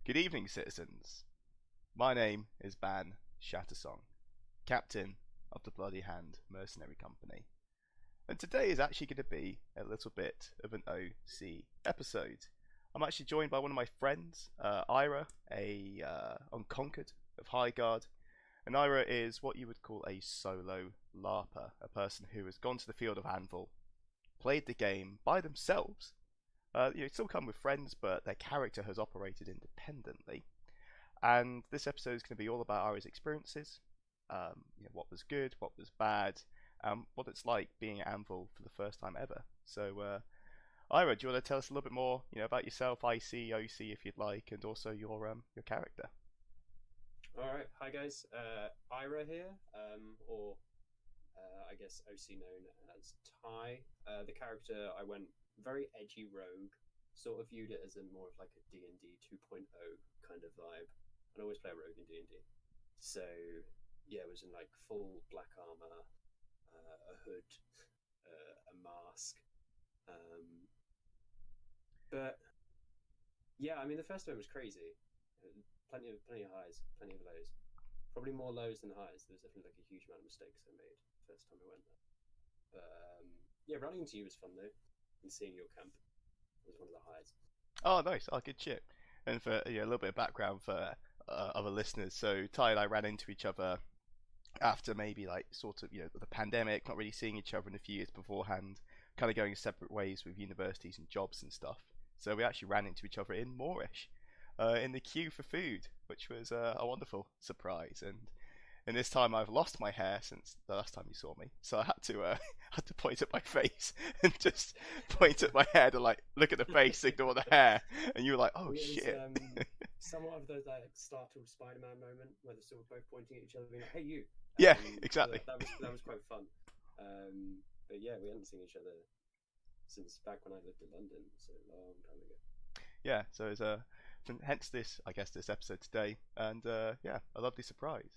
Good evening, citizens. My name is Ban Shattersong, captain of the Bloody Hand Mercenary Company. And today is actually going to be a little bit of an OC episode. I'm actually joined by one of my friends, Ira, a Unconquered of Highguard. And Ira is what you would call a solo LARPer, a person who has gone to the field of Anvil, played the game by themselves. Still come with friends, but their character has operated independently. And this episode is going to be all about Ira's experiences, what was good, what was bad, what it's like being at Anvil for the first time ever. So, Ira, do you want to tell us a little bit more, about yourself, IC, OC, if you'd like, and also your character? All right, hi guys. Ira here, or I guess OC known as Ty. The character I went very edgy rogue, sort of viewed it as more of like a D&D 2.0 kind of vibe. I always play a rogue in D&D, so yeah, it was in like full black armor, a hood, a mask. But yeah, I mean the first event was crazy. Plenty of highs, plenty of lows. Probably more lows than highs. There was definitely like a huge amount of mistakes I made first time I went there. But yeah, running into you was fun though, and seeing your camp was one of the highs. Oh, nice. Oh, good shit. And for a little bit of background for other listeners, so Ty and I ran into each other after maybe like sort of the pandemic, not really seeing each other in a few years beforehand, kind of going separate ways with universities and jobs and stuff. So we actually ran into each other in Moorish, in the queue for food, which was a wonderful surprise. And this time I've lost my hair since the last time you saw me, so I had to point at my face and just point at my head and like look at the face, ignore the hair, and you were like, "Oh shit!" Somewhat of those like startled Spider-Man moment where they're sort of both pointing at each other, being like, "Hey, you!" Yeah, exactly. So that was quite fun. But yeah, we hadn't seen each other since back when I lived in London, so a long time ago. Yeah, so it's hence this, I guess, this episode today, and yeah, a lovely surprise.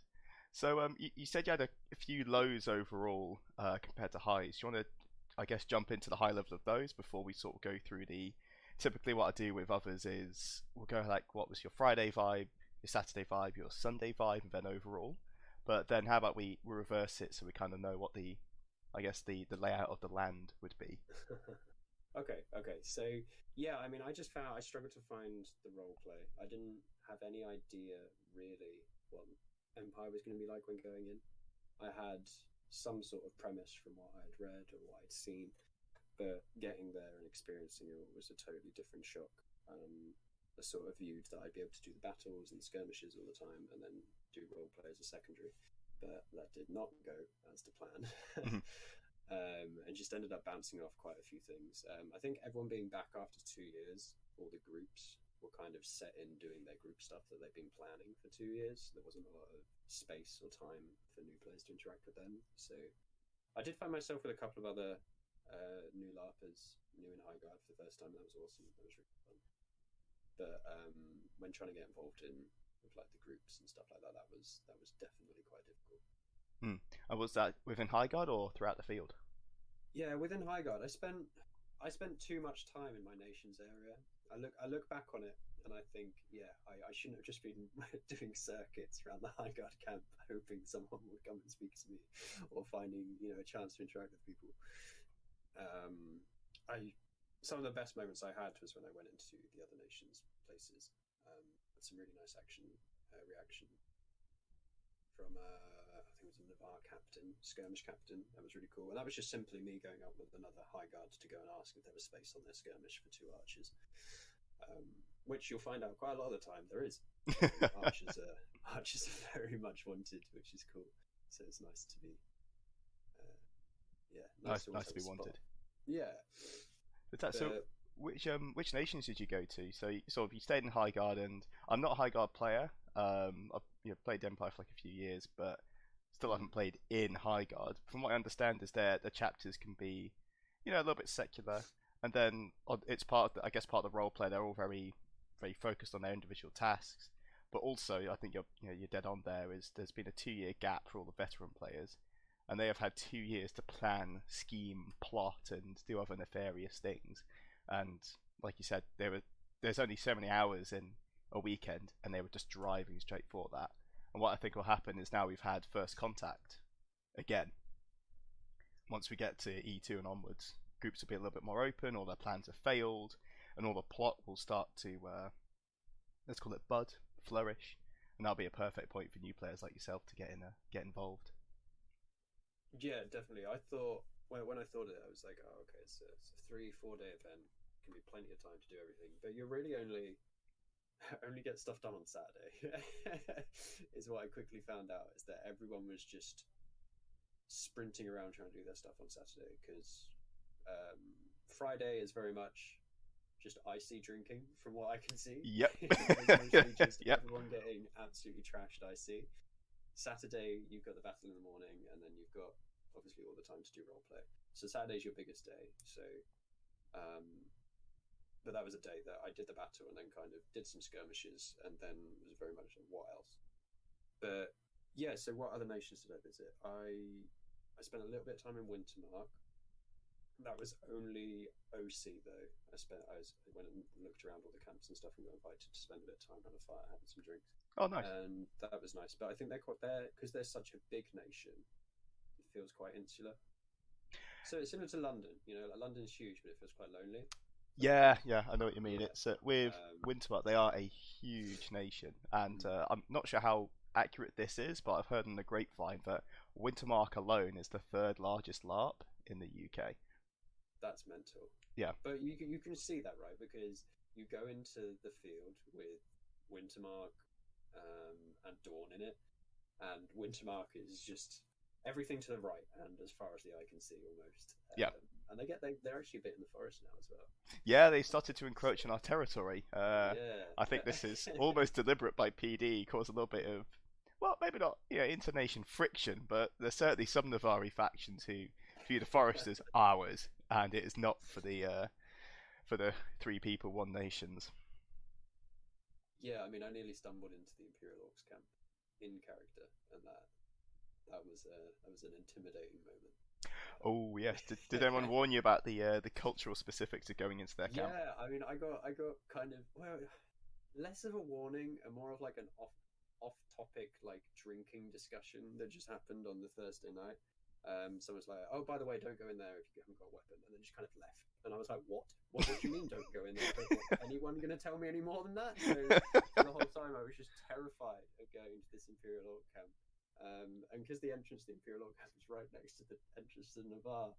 So you said you had a few lows overall compared to highs. Do you want to, I guess, jump into the high level of those before we sort of go through the? Typically, what I do with others is we'll go like, what was your Friday vibe, your Saturday vibe, your Sunday vibe, and then overall. But then how about we reverse it so we kind of know what I guess the layout of the land would be. Okay. So yeah, I mean, I just found I struggled to find the role play. I didn't have any idea really what Empire was going to be like when going in. I had some sort of premise from what I had read or what I'd seen, but getting there and experiencing it was a totally different shock. I sort of viewed that I'd be able to do the battles and skirmishes all the time and then do role play as a secondary, but that did not go as to plan. And just ended up bouncing off quite a few things. I think everyone being back after 2 years, all the groups were kind of set in doing their group stuff that they've been planning for 2 years. There wasn't a lot of space or time for new players to interact with them. So I did find myself with a couple of other new LARPers, new in Highguard for the first time. That was awesome. That was really fun. But when trying to get involved in with like the groups and stuff like that, that was definitely quite difficult. And was that within Highguard or throughout the field? Yeah, within Highguard, I spent too much time in my nation's area. I look back on it and I think, yeah, I shouldn't have just been doing circuits around the Highguard camp, hoping someone would come and speak to me, or finding a chance to interact with people. Some of the best moments I had was when I went into the other nations' places. Had some really nice action reaction from I think it was a Navarre captain, skirmish captain. That was really cool, and that was just simply me going up with another Highguard to go and ask if there was space on their skirmish for 2 archers, which you'll find out quite a lot of the time there is. Archers are very much wanted, which is cool. So it's nice to be, nice to be wanted. Yeah. So which nations did you go to? So you stayed in Highguard, and I'm not a Highguard player. I've played Empire for like a few years, but still haven't played in Highguard. From what I understand, is the chapters can be, a little bit secular, and then it's part of part of the role play. They're all very, very focused on their individual tasks, but also I think you're dead on. There's been a 2-year gap for all the veteran players, and they have had 2 years to plan, scheme, plot, and do other nefarious things. And like you said, there's only so many hours in a weekend, and they were just driving straight for that. And what I think will happen is now we've had first contact again. Once we get to E2 and onwards, groups will be a little bit more open, all their plans have failed, and all the plot will start to, let's call it bud, flourish, and that'll be a perfect point for new players like yourself to get involved. Yeah, definitely. I thought when I thought of it, I was like, oh, okay, it's a 3-4 day event. Can be plenty of time to do everything, but you really only get stuff done on Saturday. Is what I quickly found out, is that everyone was just sprinting around trying to do their stuff on Saturday, because Friday is very much just icy drinking, from what I can see. Yep. Just yep. Everyone getting absolutely trashed icy. Saturday, you've got the battle in the morning, and then you've got obviously all the time to do roleplay. So Saturday's your biggest day. So, but that was a day that I did the battle and then kind of did some skirmishes, and then was very much like, what else? But yeah, so what other nations did I visit? I spent a little bit of time in Wintermark. That was only OC though. I went and looked around all the camps and stuff, and got invited to spend a bit of time around a fire, having some drinks. Oh, nice. And that was nice. But I think they're quite there because they're such a big nation. It feels quite insular. So it's similar to London. Like London's huge, but it feels quite lonely. Yeah, I know what you mean. It's with Wintermark, they are a huge nation, and I'm not sure how accurate this is, but I've heard in the grapevine that Wintermark alone is the 3rd largest LARP in the UK. That's mental. Yeah. But you can see that, right? Because you go into the field with Wintermark and Dawn in it, and Wintermark is just everything to the right and as far as the eye can see, almost. Yeah. And they're actually a bit in the forest now as well. Yeah, they started to encroach on our territory. Yeah. I think this is almost deliberate by PD, cause a little bit of, well, maybe not, intonation friction, but there's certainly some Navari factions who view the forest as ours, and it is not for the 3 people, 1 nations. Yeah, I mean, I nearly stumbled into the Imperial Orcs camp in character, and that was an intimidating moment. Oh yes, did anyone warn you about the cultural specifics of going into their camp? Yeah, I mean, I got kind of, well, less of a warning and more of like an off topic like drinking discussion that just happened on the Thursday night. Someone's like, "Oh, by the way, don't go in there if you haven't got a weapon," and then just kind of left. And I was like, "What? What do you mean don't go in there? Anyone going to tell me any more than that?" So for the whole time, I was just terrified of going to this Imperial Orc camp. And because the entrance to the Imperial Orc camp is right next to the entrance to Navarre,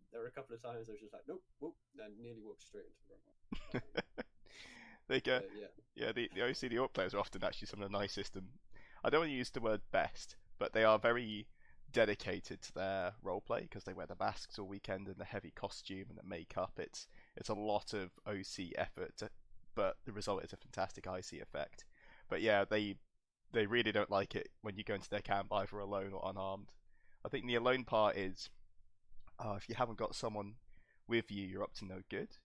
there were a couple of times I was just like, "Nope, whoop," and nearly walked straight into the wrong one. The OC, the Orc players are often actually some of the nicest, and I don't want to use the word best, but they are very dedicated to their roleplay because they wear the masks all weekend and the heavy costume and the makeup. It's a lot of OC effort, but the result is a fantastic IC effect. But yeah, they really don't like it when you go into their camp either alone or unarmed. I think the alone part is, if you haven't got someone with you, you're up to no good.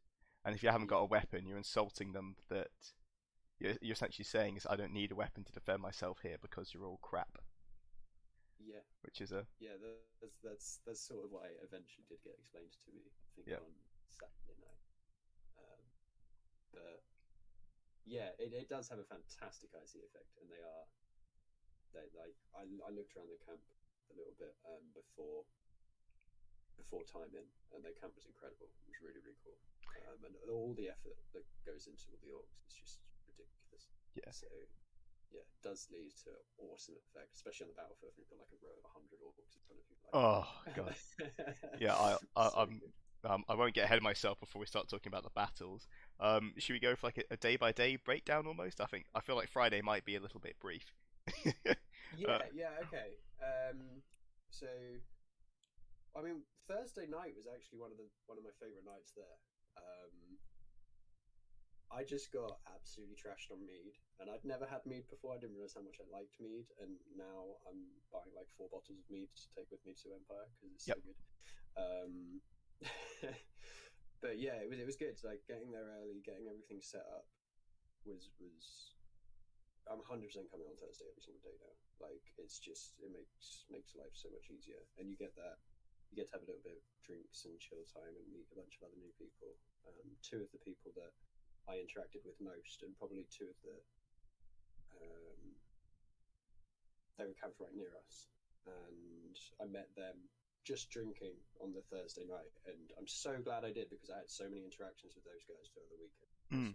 And if you haven't got a weapon, you're insulting them. That you're essentially saying is, I don't need a weapon to defend myself here because you're all crap. Yeah. Which is that's sort of what I eventually did get explained to me, I think, on Saturday night. But yeah, it does have a fantastic IC effect, and I looked around the camp a little bit before time in, and their camp was incredible. It was really, really cool. And all the effort that goes into all the orcs is just ridiculous. Yeah. So yeah, it does lead to awesome effect, especially on the battlefield. You've got like a row of 100 orcs in front of you. Like, oh god. Yeah, I won't get ahead of myself before we start talking about the battles. Should we go for like a day by day breakdown almost? I feel like Friday might be a little bit brief. Okay. So, I mean, Thursday night was actually one of my favorite nights there. I just got absolutely trashed on mead, and I'd never had mead before. I didn't realize how much I liked mead, and now I'm buying like 4 bottles of mead to take with me to Empire because it's so good. But yeah, it was good. Like getting there early, getting everything set up was. I'm 100% coming on Thursday every single day now. Like it's just it makes life so much easier, and you get to have a little bit of drinks and chill time and meet a bunch of other new people. 2 of the people that I interacted with most, and probably two of the they were camped right near us, and I met them just drinking on the Thursday night, and I'm so glad I did because I had so many interactions with those guys throughout the weekend. Mm.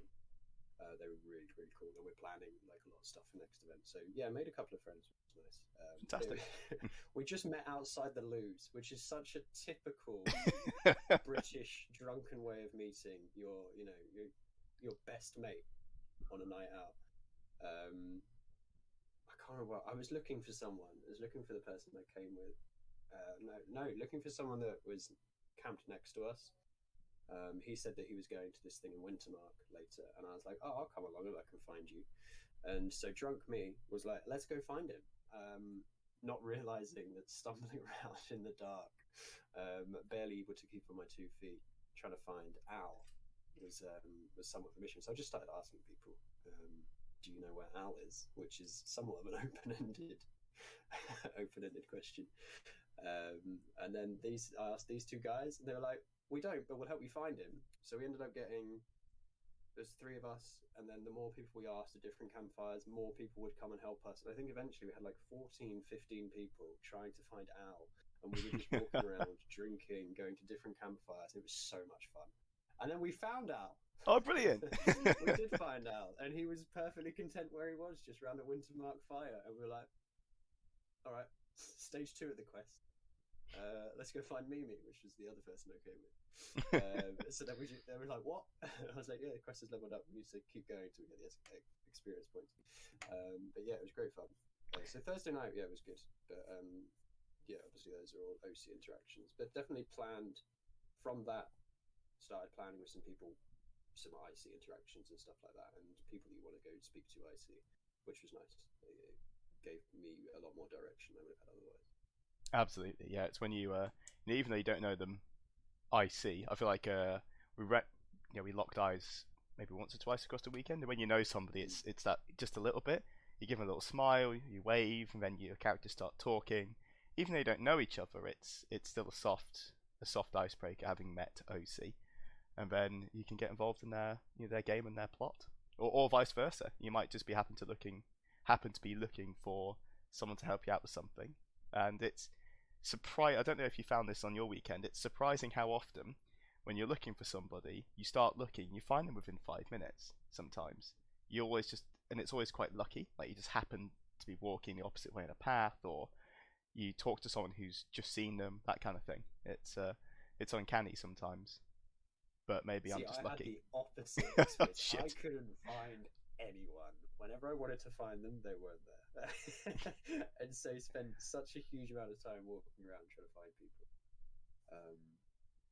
They were really, really cool, and we're planning like a lot of stuff for next event. So yeah, I made a couple of friends, which was nice. Fantastic. We just met outside the loos, which is such a typical British drunken way of meeting your best mate on a night out. I can't remember. I was looking for someone. I was looking for the person I came with. Looking for someone that was camped next to us. He said that he was going to this thing in Wintermark later, and I was like, "Oh, I'll come along and I can find you." And so drunk me was like, "Let's go find him." Not realizing that stumbling around in the dark, barely able to keep on my 2 feet, trying to find Al was somewhat of a mission. So I just started asking people, "Do you know where Al is?" Which is somewhat of an open-ended question. And then I asked these two guys, and they were like, "We don't, but we'll help you find him." So we ended up there's 3 of us, and then the more people we asked at different campfires, more people would come and help us. And I think eventually we had like 14, 15 people trying to find Al, and we were just walking around, drinking, going to different campfires. It was so much fun. And then we found Al. Oh, brilliant. We did find Al, and he was perfectly content where he was, just around a Wintermark fire. And we were like, all right, stage 2 of the quest. Let's go find Mimi, which was the other person I came with. So then they were like, what? I was like, yeah, the quest has leveled up. We need to keep going till we get the experience points. But yeah, it was great fun. So Thursday night, yeah, it was good. But yeah, obviously those are all OC interactions. But definitely planned from that, started planning with some people, some IC interactions and stuff like that, and people you want to go speak to IC, which was nice. It gave me a lot more direction than I would have had otherwise. Absolutely, yeah. It's when you, even though you don't know them, IC. I feel like we locked eyes maybe once or twice across the weekend, and when you know somebody, it's that just a little bit. You give them a little smile, you wave, and then your characters start talking. Even though you don't know each other, it's still a soft icebreaker having met OC, and then you can get involved in their game and their plot, or vice versa. You might just be happen to be looking for someone to help you out with something, and it's surprise. I don't know if you found this on your weekend. It's surprising how often, when you're looking for somebody, you start looking, you find them within 5 minutes. Sometimes and it's always quite lucky. Like you just happen to be walking the opposite way in a path, or you talk to someone who's just seen them. That kind of thing. It's uncanny sometimes, but maybe I'm just lucky. I had the opposite experience. I couldn't find anyone. Whenever I wanted to find them, they weren't there. And so spent such a huge amount of time walking around trying to find people.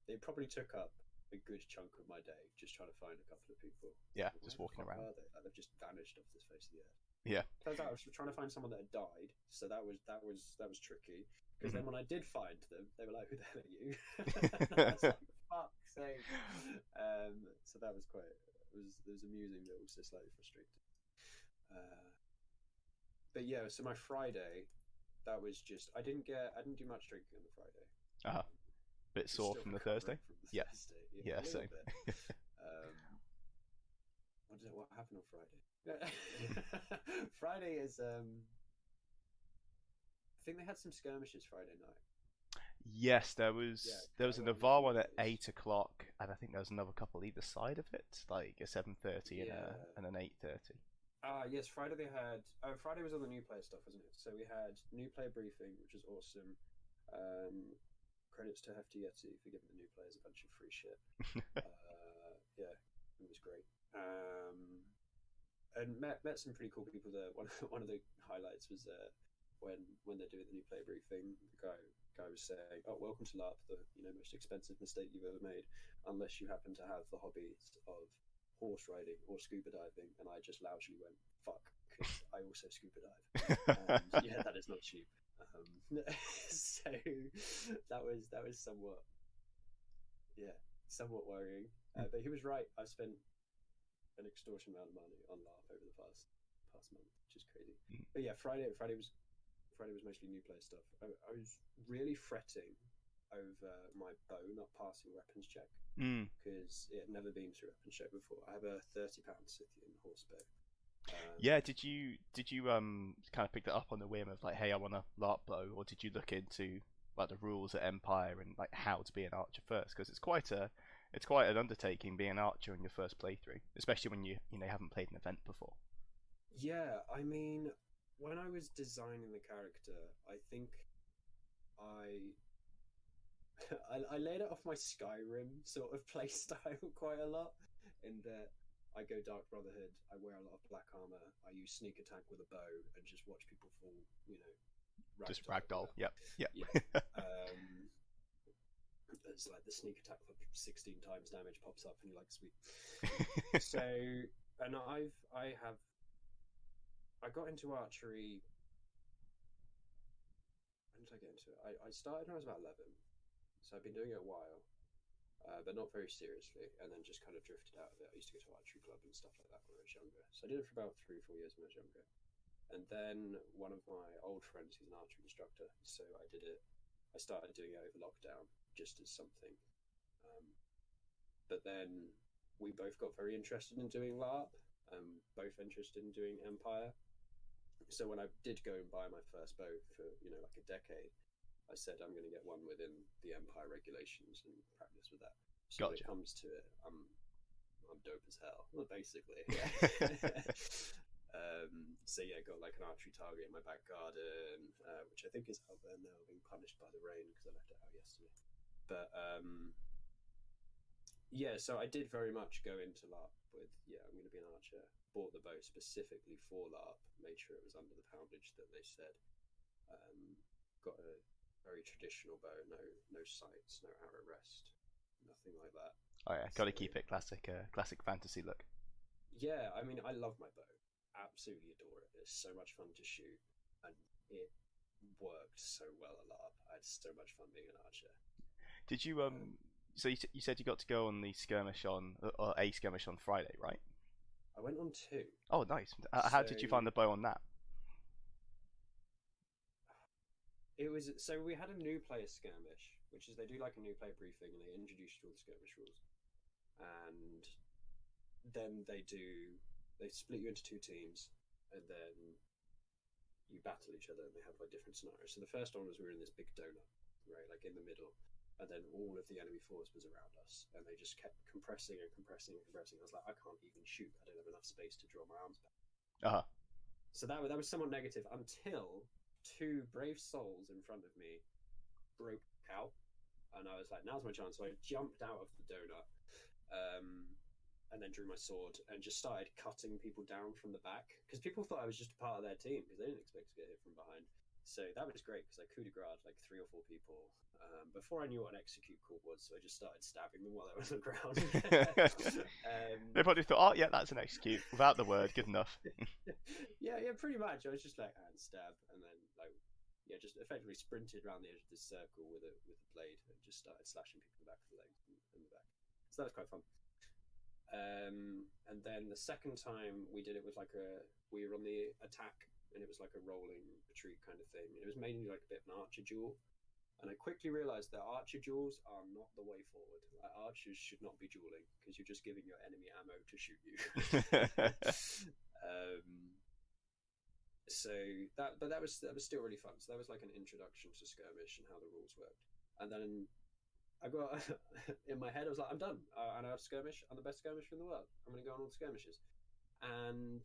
It probably took up a good chunk of my day just trying to find a couple of people. Yeah, just walking around. They've just vanished off this face of the earth. Yeah. Turns out I was trying to find someone that had died, so that was tricky. Because then when I did find them, they were like, "Who the hell are you?" I was like, "Fuck's sake!" So that was it was amusing, but also slightly frustrating. But yeah, so my Friday, that was just I didn't do much drinking on the Friday. Bit sore from the Thursday. Yeah, same. What happened on Friday? Friday is I think they had some skirmishes Friday night. Yes, there was a Navarre one at 8 o'clock, and I think there was another couple either side of it, like a 7:30 and an 8:30. Yes, Friday they had. Friday was all the new player stuff, wasn't it? So we had new player briefing, which was awesome. Credits to Hefty Yeti for giving the new players a bunch of free shit. Yeah, it was great. And met some pretty cool people there. One of the highlights was when they're doing the new player briefing, the guy was saying, "Oh, welcome to Larp, the most expensive mistake you've ever made, unless you happen to have the hobbies of horse riding or scuba diving." And I just loudly went, "Fuck," because I also scuba dive. And yeah, that is not cheap. So that was somewhat worrying. But he was right. I've spent an extortionate amount of money on LARP over the past month, which is crazy. But yeah, Friday was mostly new player stuff. I was really fretting over my bow not passing weapons check Mm. because it had never been through weapons check before. I have a 30-pound Scythian horse bow. Yeah, did you kind of pick that up on the whim of like, hey, I want a Larp bow, or did you look into like the rules at Empire and like how to be an archer first? Because it's quite an undertaking being an archer in your first playthrough, especially when you haven't played an event before. Yeah, I mean, when I was designing the character, I think I I laid it off my Skyrim sort of playstyle quite a lot, in that I go Dark Brotherhood, I wear a lot of black armor, I use sneak attack with a bow, and just watch people fall, Just ragdoll ragdoll. everywhere. Yep. Yep. Yeah. It's like the sneak attack for 16 times damage pops up, and you're like, sweet. So, and I got into archery. When did I get into it? I started when I was about 11, so I've been doing it a while, but not very seriously, and then just kind of drifted out of it. I used to go to archery club and stuff like that when I was younger. So I did it for about 3 or 4 years when I was younger. And then one of my old friends, he's an archery instructor, so I started doing it over lockdown just as something. But then we both got very interested in doing LARP, both interested in doing Empire. So when I did go and buy my first bow for like a decade, I said I'm going to get one within the Empire regulations and practice with that. So when it comes to it, I'm dope as hell, basically. So yeah, got like an archery target in my back garden, which I think is out there now, being punished by the rain because I left it out yesterday. But yeah, so I did very much go into LARP with, I'm going to be an archer. Bought the bow specifically for LARP, made sure it was under the poundage that they said. Got a very traditional bow, no sights, no arrow rest, nothing like that. Oh yeah, got to keep it classic fantasy look. Yeah, I mean, I love my bow. Absolutely adore it. It's so much fun to shoot, and it worked so well a LARP. I had so much fun being an archer. Did you So you said you got to go on the skirmish on or a skirmish on Friday, right? I went on 2. Oh, nice. How did you find the bow on that? It was so we had a new player skirmish, which is they do like a new player briefing and they introduce you to all the skirmish rules, and then they split you into 2 teams, and then you battle each other, and they have like different scenarios. So the first one was we were in this big donut, right, like in the middle, and then all of the enemy force was around us, and they just kept compressing and compressing and compressing. I was like, I can't even shoot. I don't have enough space to draw my arms back. So that was somewhat negative until 2 brave souls in front of me broke out, and I was like, now's my chance. So I jumped out of the donut, and then drew my sword and just started cutting people down from the back, because people thought I was just a part of their team because they didn't expect to get hit from behind. So that was great because I coup de grace like 3 or 4 people before I knew what an execute call was. So I just started stabbing them while they were on the ground. They probably thought, oh yeah, that's an execute without the word. Good enough. yeah, pretty much. I was just like hand stab, and then just effectively sprinted around the edge of this circle with a blade and just started slashing people in the back of the legs and the back. So that was quite fun. And then the second time we did it was we were on the attack, and it was like a rolling retreat kind of thing. It was mainly like a bit of an archer duel, and I quickly realized that archer duels are not the way forward. Like, archers should not be dueling because you're just giving your enemy ammo to shoot you. So that was still really fun. So that was like an introduction to skirmish and how the rules worked. And then I got in my head, I was like, I'm done. I know how to skirmish. I'm the best skirmisher in the world. I'm going to go on all the skirmishes. And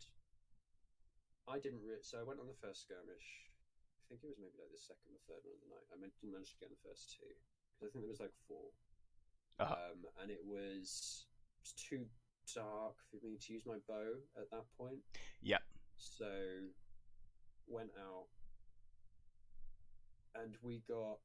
I didn't so I went on the first skirmish. I think it was maybe like the second or third one of the night. I didn't manage to get on the first 2 because I think there was like 4. And it was too dark for me to use my bow at that point. Yep. So went out, and we got.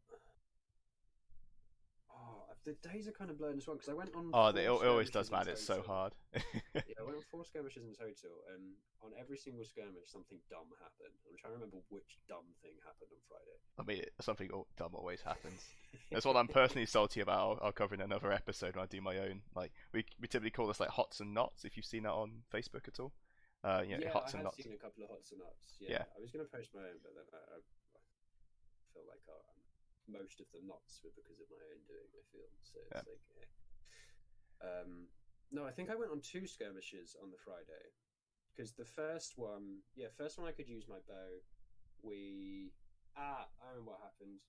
The days are kind of blurred as well because I went on. It always does, man. It's so hard. Yeah, I went on 4 skirmishes in total, and on every single skirmish, something dumb happened. I'm trying to remember which dumb thing happened on Friday. I mean, something dumb always happens. That's what I'm personally salty about. I'll cover in another episode when I do my own. Like we typically call this like hots and knots. If you've seen that on Facebook at all, hots and knots. I have seen a couple of hots and knots. Yeah. I was going to post my own, but then I feel like most of them not because of my own doing, I feel. So it's Yeah. like, no, I think I went on 2 skirmishes on the Friday because the first one I could use my bow. I remember what happened.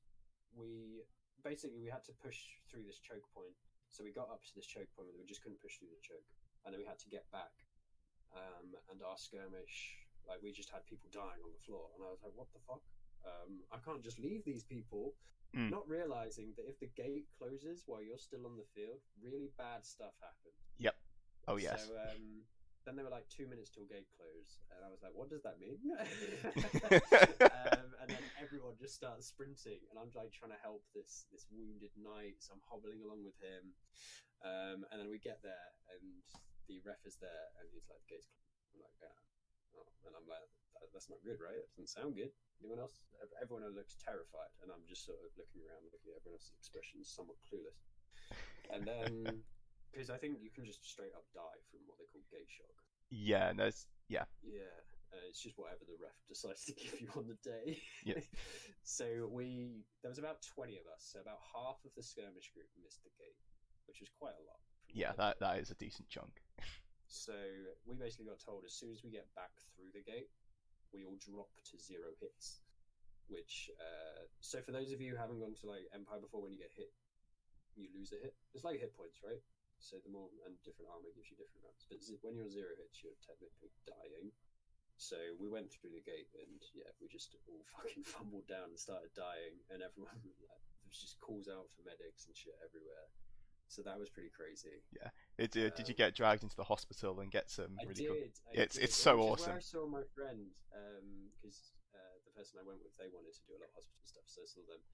We had to push through this choke point. So we got up to this choke point and we just couldn't push through the choke, and then we had to get back. And our skirmish, like, we just had people dying on the floor, and I was like, what the fuck? I can't just leave these people. Not realizing that if the gate closes while you're still on the field, really bad stuff happens. Yep. Oh yes. So then there were like 2 minutes till gate close, and I was like, what does that mean? And then everyone just starts sprinting, and I'm like trying to help this wounded knight, so I'm hobbling along with him. And then we get there, and the ref is there, and he's like, the gate's closed. I'm like, yeah. Oh. And I'm like, that's not good, right? It doesn't sound good. Anyone else? Everyone looks terrified, and I'm just sort of looking around, looking at everyone else's expressions, somewhat clueless. And then, because I think you can just straight up die from what they call gate shock. Yeah, Yeah. It's just whatever the ref decides to give you on the day. Yeah. So there was about 20 of us, so about half of the skirmish group missed the gate, which was quite a lot. Yeah, that is a decent chunk. So we basically got told as soon as we get back through the gate, we all drop to 0 hits. Which, so for those of you who haven't gone to like Empire before, when you get hit, you lose a hit. It's like hit points, right? So the more, and different armor gives you different rounds. But when you're on 0 hits, you're technically dying. So we went through the gate, and yeah, we just all fucking fumbled down and started dying, and everyone like, there was just calls out for medics and shit everywhere. So that was pretty crazy. Yeah. Did you get dragged into the hospital and get some really cool? I did. It's so awesome. Where I saw my friend, because the person I went with, they wanted to do a lot of hospital stuff, so I saw them.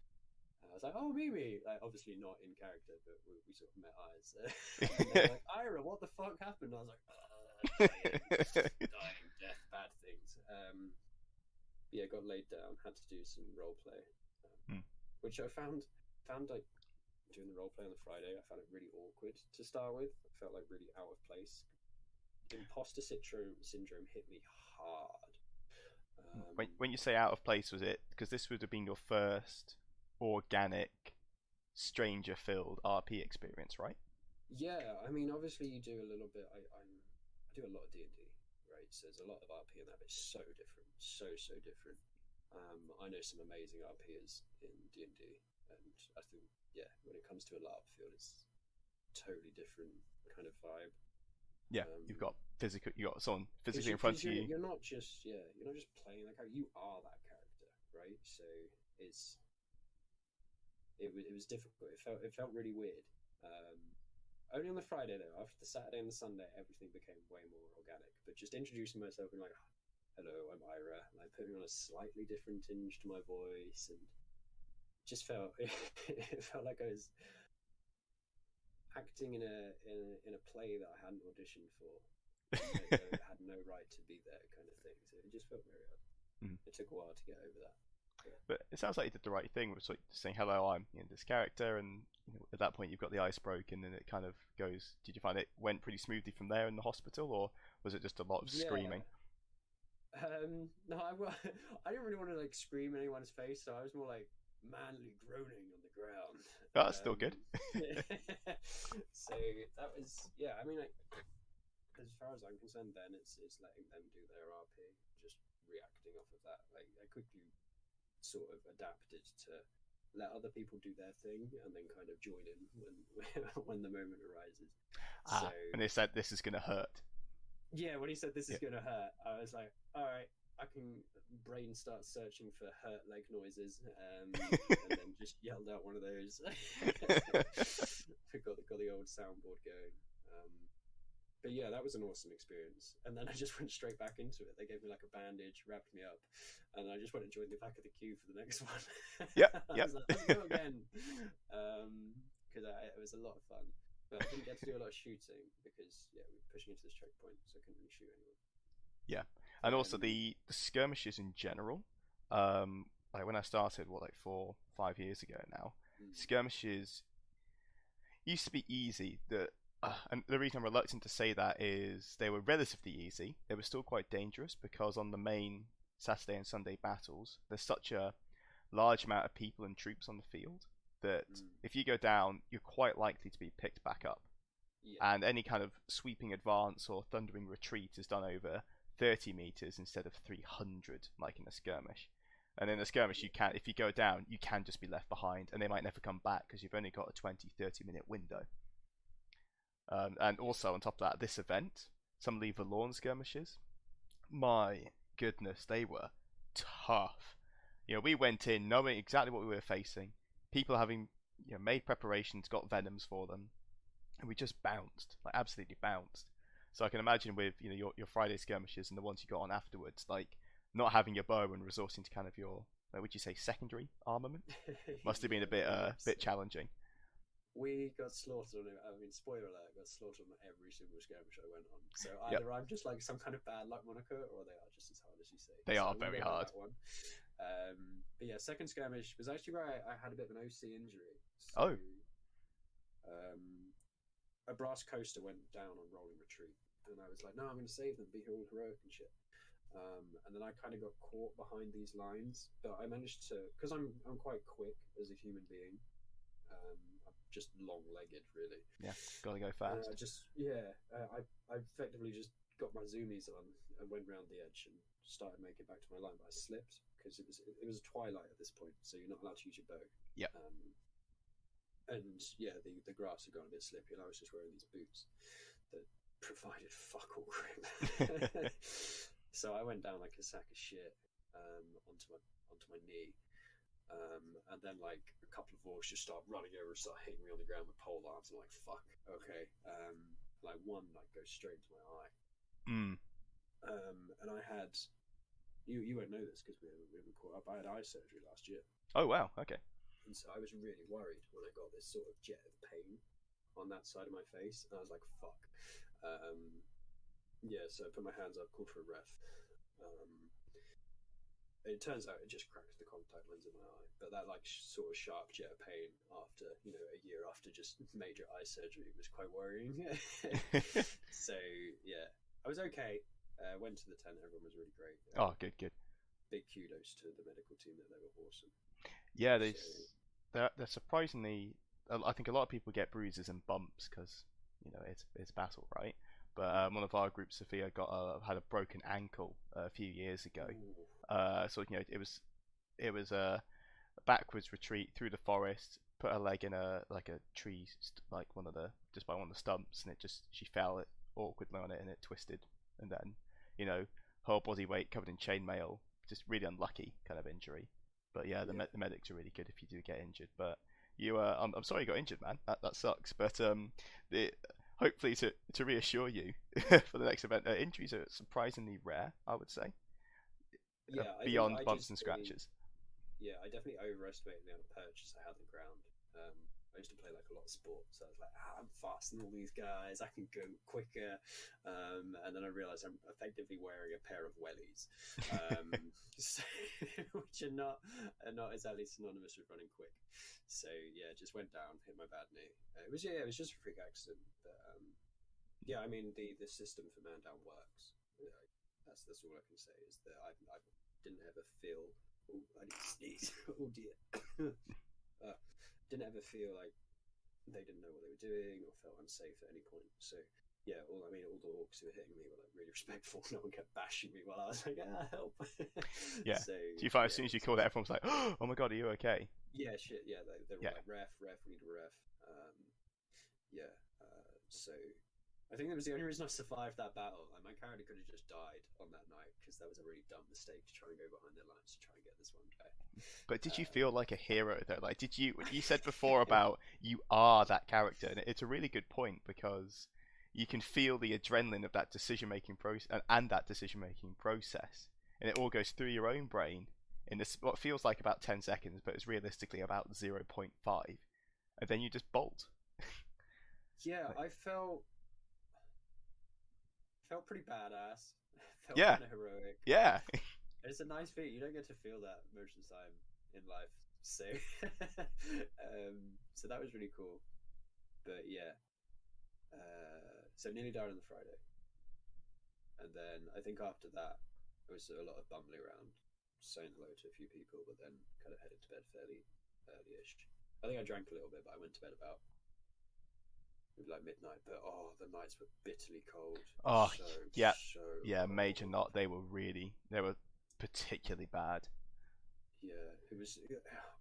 I was like, oh, Mimi! Like, obviously not in character, but we sort of met eyes. And they were like, Ira, what the fuck happened? And I was like, dying, death, bad things. Yeah, got laid down, had to do some role play, which I found like doing the role play on the Friday. I found it really awkward to start with. I felt like really out of place. Imposter syndrome hit me hard. When you say out of place, was it because this would have been your first organic, stranger-filled RP experience, right? Yeah, I mean, obviously you do a little bit. I do a lot of D&D, right? So there's a lot of RP in that, but it's so different, so different. I know some amazing RPers in D&D, and I think, yeah, when it comes to a LARP field, it's totally different kind of vibe. Yeah, you've got someone physically in front of you. You're not just playing that character. You are that character, right? So it was difficult. It felt really weird. Only on the Friday though. After the Saturday and the Sunday, everything became way more organic. But just introducing myself and like, hello, I'm Ira, and I put on a slightly different tinge to my voice, and just felt it felt like I was acting in a play that I hadn't auditioned for. I had no right to be there, kind of thing. So it just felt very odd. It took a while to get over that. But it sounds like you did the right thing with like saying, hello, I'm this character, and at that point you've got the ice broken, and it kind of goes. Did you find it went pretty smoothly from there in the hospital, or was it just a lot of screaming? No, I didn't really want to like scream in anyone's face, so I was more like manly groaning on the ground. Oh, that's still good. So that was, yeah, I mean, like, as far as I'm concerned, then it's letting them do their RP, just reacting off of that. Like, I quickly sort of adapted to let other people do their thing and then kind of join in when the moment arises. And they said this is going to hurt. Yeah, when he said this is going to hurt, I was like, all right, I can brain start searching for hurt leg noises, and then just yelled out one of those. got the old soundboard going. But yeah, that was an awesome experience. And then I just went straight back into it. They gave me like a bandage, wrapped me up, and I just went and joined the back of the queue for the next one. Yep. I was like, let's go again, because it was a lot of fun. But I didn't get to do a lot of shooting because we were pushing into this checkpoint, so I couldn't really shoot anyone. Yeah, and also the skirmishes in general. Like when I started, 4-5 years ago now, skirmishes used to be easy. And the reason I'm reluctant to say that is they were relatively easy. They were still quite dangerous because on the main Saturday and Sunday battles, there's such a large amount of people and troops on the field that if you go down, you're quite likely to be picked back up. Yeah. And any kind of sweeping advance or thundering retreat is done over 30 meters instead of 300, like in a skirmish. And in a skirmish, you can, if you go down, you can just be left behind, and they might never come back because you've only got a 20-30 minute window. And also on top of that, this event, some Leave the Lawn skirmishes, my goodness, they were tough. We went in knowing exactly what we were facing, people having made preparations, got venoms for them, and we just bounced, like absolutely bounced. So I can imagine with your Friday skirmishes and the ones you got on afterwards, like not having your bow and resorting to kind of your, would you say, secondary armament, must have been a bit challenging. We got slaughtered on it. I mean, spoiler alert, got slaughtered on every single skirmish I went on. So either I'm just like some kind of bad luck moniker, or they are just as hard as you say. They are very hard. But yeah, second skirmish was actually where I had a bit of an OC injury. So, a brass coaster went down on rolling retreat, and I was like, no, I'm going to save them, be all heroic and shit. And then I kind of got caught behind these lines, but I managed to, because I'm quite quick as a human being. I'm just long-legged, really. Yeah, gotta go fast. I effectively just got my zoomies on and went round the edge and started making it back to my line, but I slipped because it was twilight at this point, so you're not allowed to use your bow. Yeah. And yeah, the grass had gone a bit slippy, and I was just wearing these boots that provided fuck all grip. So I went down like a sack of shit onto my knee. And then like a couple of orcs just start running over and start hitting me on the ground with pole arms. I'm like, fuck, okay. Like one like goes straight into my eye. And I had, you won't know this because we haven't caught up. I had eye surgery last year. Oh wow, okay. And so I was really worried when I got this sort of jet of pain on that side of my face, and I was like, fuck. So I put my hands up, called for a ref. It turns out it just cracked the contact lens in my eye, but that like sort of sharp jet of pain after a year after just major eye surgery was quite worrying. So yeah, I was okay. Went to the tent, everyone was really great. Oh, good. Big kudos to the medical team there; they were awesome. Yeah, they're surprisingly. I think a lot of people get bruises and bumps because it's battle, right? But one of our group, Sophia, had a broken ankle a few years ago. So it was a backwards retreat through the forest. Put her leg in a tree, like by one of the stumps, and she fell awkwardly on it, and it twisted. And then her body weight covered in chainmail, just really unlucky kind of injury. But yeah, the medics are really good if you do get injured. But I'm sorry you got injured, man. That sucks. But hopefully to reassure you for the next event, injuries are surprisingly rare, I would say. Yeah, beyond bumps and scratches. Yeah, I definitely overestimated the amount of purchase I had on the ground. I used to play like a lot of sports, so I was like, I'm faster than all these guys, I can go quicker. And then I realized I'm effectively wearing a pair of wellies, which are not exactly synonymous with running quick. So yeah, just went down, hit my bad knee. It was just a freak accident. But yeah, I mean the system for man down works. That's all I can say is that I didn't ever feel. Oh, I need to sneeze. Oh dear. Didn't ever feel like they didn't know what they were doing or felt unsafe at any point. So yeah, all the orcs who were hitting me were like really respectful. No one kept bashing me while I was like, help. Yeah. So do you find as soon as you called it, everyone was like, oh my god, are you okay? Yeah, shit. Yeah, they were like, ref, we need a ref. So I think that was the only reason I survived that battle. Like, my character could have just died on that night because that was a really dumb mistake to try and go behind their lines to try and get this one guy. But did you feel like a hero though? Like, did you said before about you are that character, and it's a really good point because you can feel the adrenaline of that decision-making process and that decision-making process, and it all goes through your own brain in this what feels like about 10 seconds, but it's realistically about 0.5, and then you just bolt. Yeah, I felt pretty badass. Felt Yeah. kind of heroic. Yeah. It's a nice feat. You don't get to feel that most of the time in life. So, so that was really cool. But yeah, so nearly died on the Friday, and then I think after that it was a lot of bumbling around. saying hello to a few people, but then kind of headed to bed fairly early-ish. I think I drank a little bit, but I went to bed about like midnight. But the nights were bitterly cold. Oh, So yeah, so yeah. Major cold. not. They were particularly bad. Yeah, it was.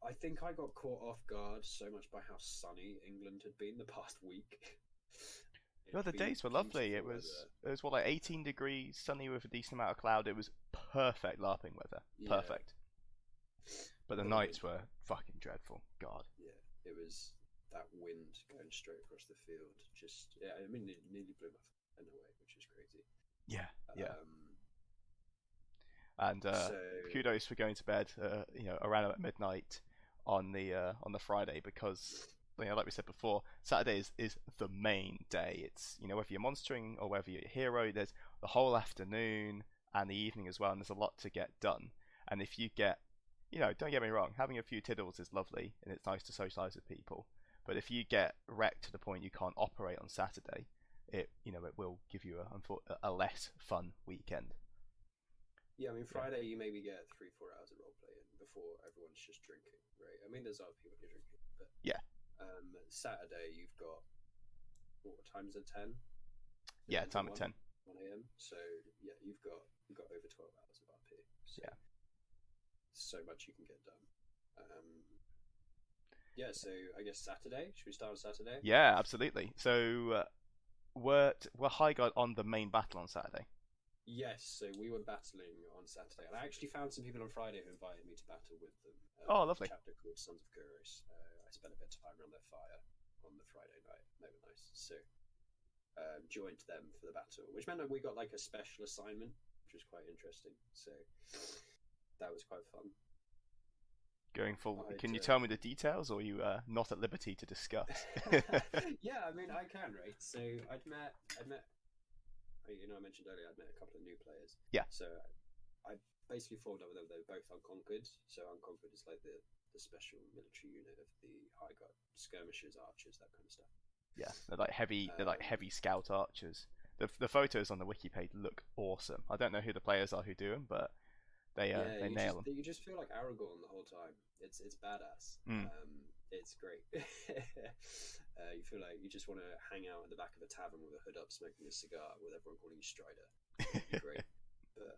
I think I got caught off guard so much by how sunny England had been the past week. No, It'd the been days were lovely. beautiful weather. It was what, like 18 degrees, sunny with a decent amount of cloud. It was perfect LARPing weather. Yeah, Perfect. But the but nights were fucking dreadful. God. yeah, it was that wind going straight across the field. Just yeah, I mean, it nearly blew my fan away, which is crazy. Yeah, yeah. Um, And so kudos for going to bed, around about midnight on the Friday, because like we said before, Saturday is the main day. It's whether you're monstering or whether you're a hero, there's the whole afternoon and the evening as well, and there's a lot to get done. And if you get, don't get me wrong, having a few tiddles is lovely and it's nice to socialize with people. But if you get wrecked to the point you can't operate on Saturday, it will give you a less fun weekend. yeah, I mean, Yeah. Friday you maybe get 3-4 hours of roleplay in before everyone's just drinking, right? I mean, there's other people you're drinking, but Yeah. Saturday you've got what time is it? 10. Yeah, Until time at 10. 1 a.m. So yeah, you've got over 12 hours of RP. So, Yeah. so much you can get done. Yeah, so I guess Saturday. Should we start on Saturday? Yeah, absolutely. So were High Guard on the main battle on Saturday? Yes, so we were battling on Saturday, and I actually found some people on Friday who invited me to battle with them. Oh, lovely. A chapter called Sons of Kuros. I spent a bit of time around their fire on the Friday night. They were nice. So joined them for the battle, which meant that we got like a special assignment, which was quite interesting. So that was quite fun. Going forward, can you tell me the details, or are you not at liberty to discuss? Yeah, I mean, I can, right? So I'd met, I mentioned earlier I'd met a couple of new players. Yeah. So I basically formed up with them. They were both Unconquered. So Unconquered is like the special military unit of the High Guard, skirmishes, archers, that kind of stuff. Yeah, they're like heavy scout archers. The photos on the wiki page look awesome. I don't know who the players are who do them, but they nail them. You just feel like Aragorn the whole time. It's badass. It's great. You feel like you just want to hang out at the back of a tavern with a hood up, smoking a cigar, with everyone calling you Strider. Great, but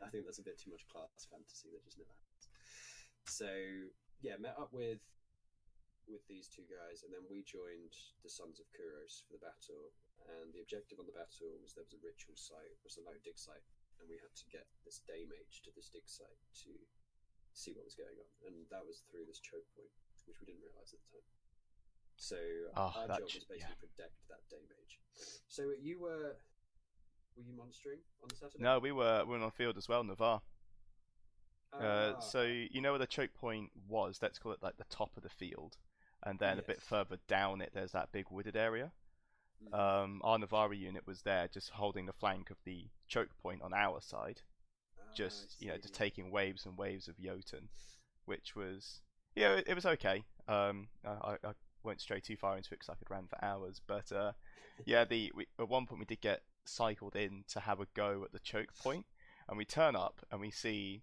I think that's a bit too much class fantasy. That just never happens. So yeah, met up with these two guys, and then we joined the Sons of Kuros for the battle. And the objective on the battle was there was a ritual site, was a low dig site, and we had to get this day mage to this dig site to see what was going on, and that was through this choke point, which we didn't realize at the time. So our job was basically protect that day mage. So you were you monstering on the Saturday? No, we were on the field as well, Navarre. So where the choke point was? Let's call it like the top of the field, and then a bit further down it, there's that big wooded area. Our Navarre unit was there, just holding the flank of the choke point on our side, just taking waves and waves of Jotun, which was it was okay. I won't stray too far into it because I could run for hours, but at one point we did get cycled in to have a go at the choke point, and we turn up and we see,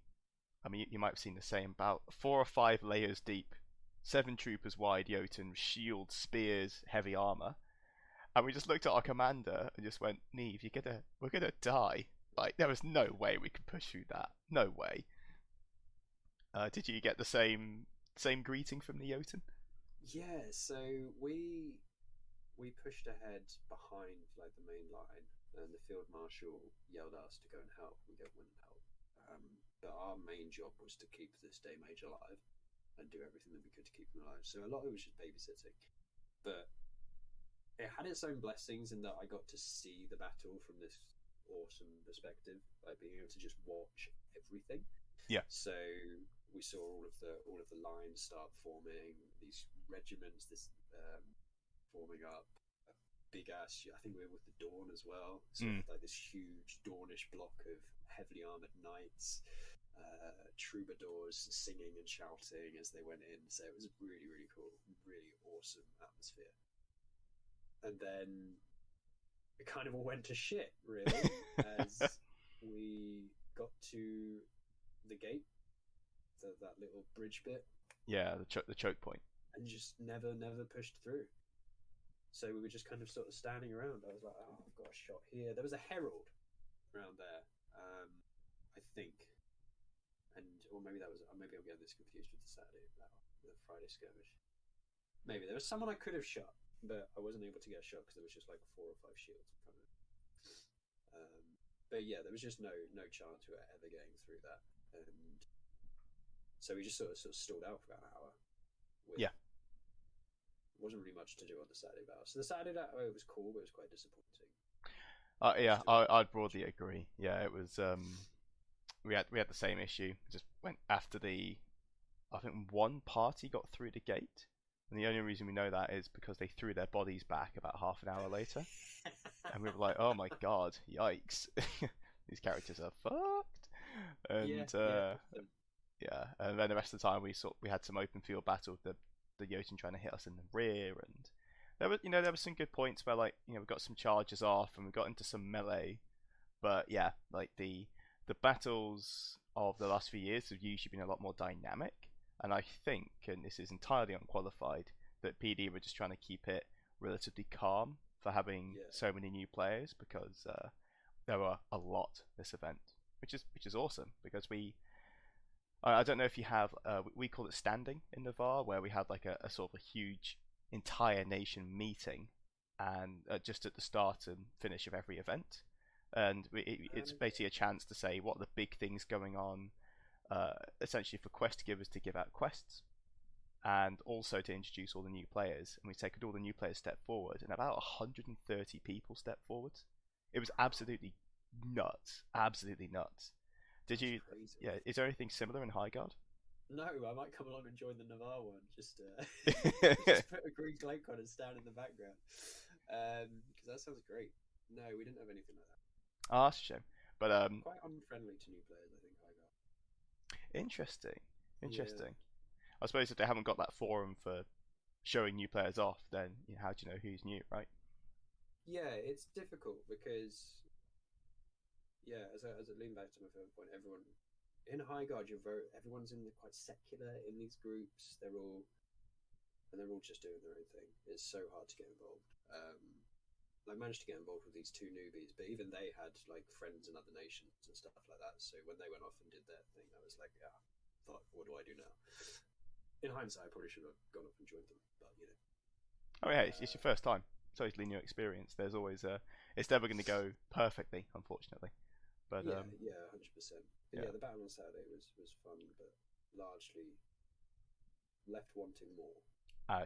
I mean, you might have seen the same, about 4 or 5 layers deep, 7 troopers wide Jotun, shields, spears, heavy armor. And we just looked at our commander and just went, Neve, we're gonna die. Like, there was no way we could push through that. No way. Did you get the same greeting from the Jotun? Yeah, so we pushed ahead behind like the main line, and the field marshal yelled at us to go and help. We went and help. But our main job was to keep this day mage alive and do everything that we could to keep him alive. So a lot of it was just babysitting, but it had its own blessings in that I got to see the battle from this awesome perspective, like being able to just watch everything. Yeah. So we saw all of the lines start forming, these regiments, forming up. A big ass. I think we were with the Dawn as well. So like this huge Dawnish block of heavily armored knights, troubadours singing and shouting as they went in. So it was really, really cool, really awesome atmosphere. And then it kind of all went to shit, really, as we got to the gate, that little bridge bit, Yeah, the choke point. and just never pushed through. So we were just kind of sort of standing around. I was like, oh, I've got a shot here. There was a herald around there, I think, and or maybe that was maybe I'm getting this confused with the Saturday battle, the Friday skirmish. Maybe there was someone I could have shot, but I wasn't able to get a shot because there was just like 4 or 5 shields in front of me. But yeah, there was just no chance we were ever getting through that, and so we just sort of stalled out for about an hour. Yeah. Wasn't really much to do on the Saturday battle. So the Saturday battle, it was cool, but it was quite disappointing. Yeah, I'd broadly agree. Yeah, it was. We had the same issue. Just went after I think one party got through the gate, and the only reason we know that is because they threw their bodies back about half an hour later, and we were like, "Oh my god, yikes! These characters are fucked." And yeah, and then the rest of the time we had some open field battle with the Jotun trying to hit us in the rear, and there were some good points where we got some charges off and we got into some melee, but yeah, like the battles of the last few years have usually been a lot more dynamic, and I think, and this is entirely unqualified, that PD were just trying to keep it relatively calm for having so many new players, because there were a lot this event, which is awesome, because I don't know if you have we call it standing in Navarre, where we had like a sort of a huge entire nation meeting, and just at the start and finish of every event, and it's basically a chance to say what are the big things going on, essentially for quest givers to give out quests, and also to introduce all the new players. And we take all the new players step forward, and about 130 people step forward. It was absolutely nuts, absolutely nuts. Did you? Crazy. Yeah. Is there anything similar in Highguard? No, I might come along and join the Navarre one. Just put a green cloak on and stand in the background, because that sounds great. No, we didn't have anything like that. Oh, that's a shame. But quite unfriendly to new players, I think. Interesting. Yeah. I suppose if they haven't got that forum for showing new players off, then how do you know who's new, right? Yeah, it's difficult because as I lean back to my first point, everyone in Highguard, everyone's quite secular in these groups. They're all just doing their own thing. It's so hard to get involved. I managed to get involved with these 2 newbies, but even they had like friends in other nations and stuff like that. So when they went off and did their thing, I was like, fuck, what do I do now? In hindsight, I probably should have gone off and joined them, but Oh yeah, it's your first time. Totally new experience. There's always it's never going to go perfectly, unfortunately. But 100%. Yeah, the battle on Saturday was fun, but largely left wanting more.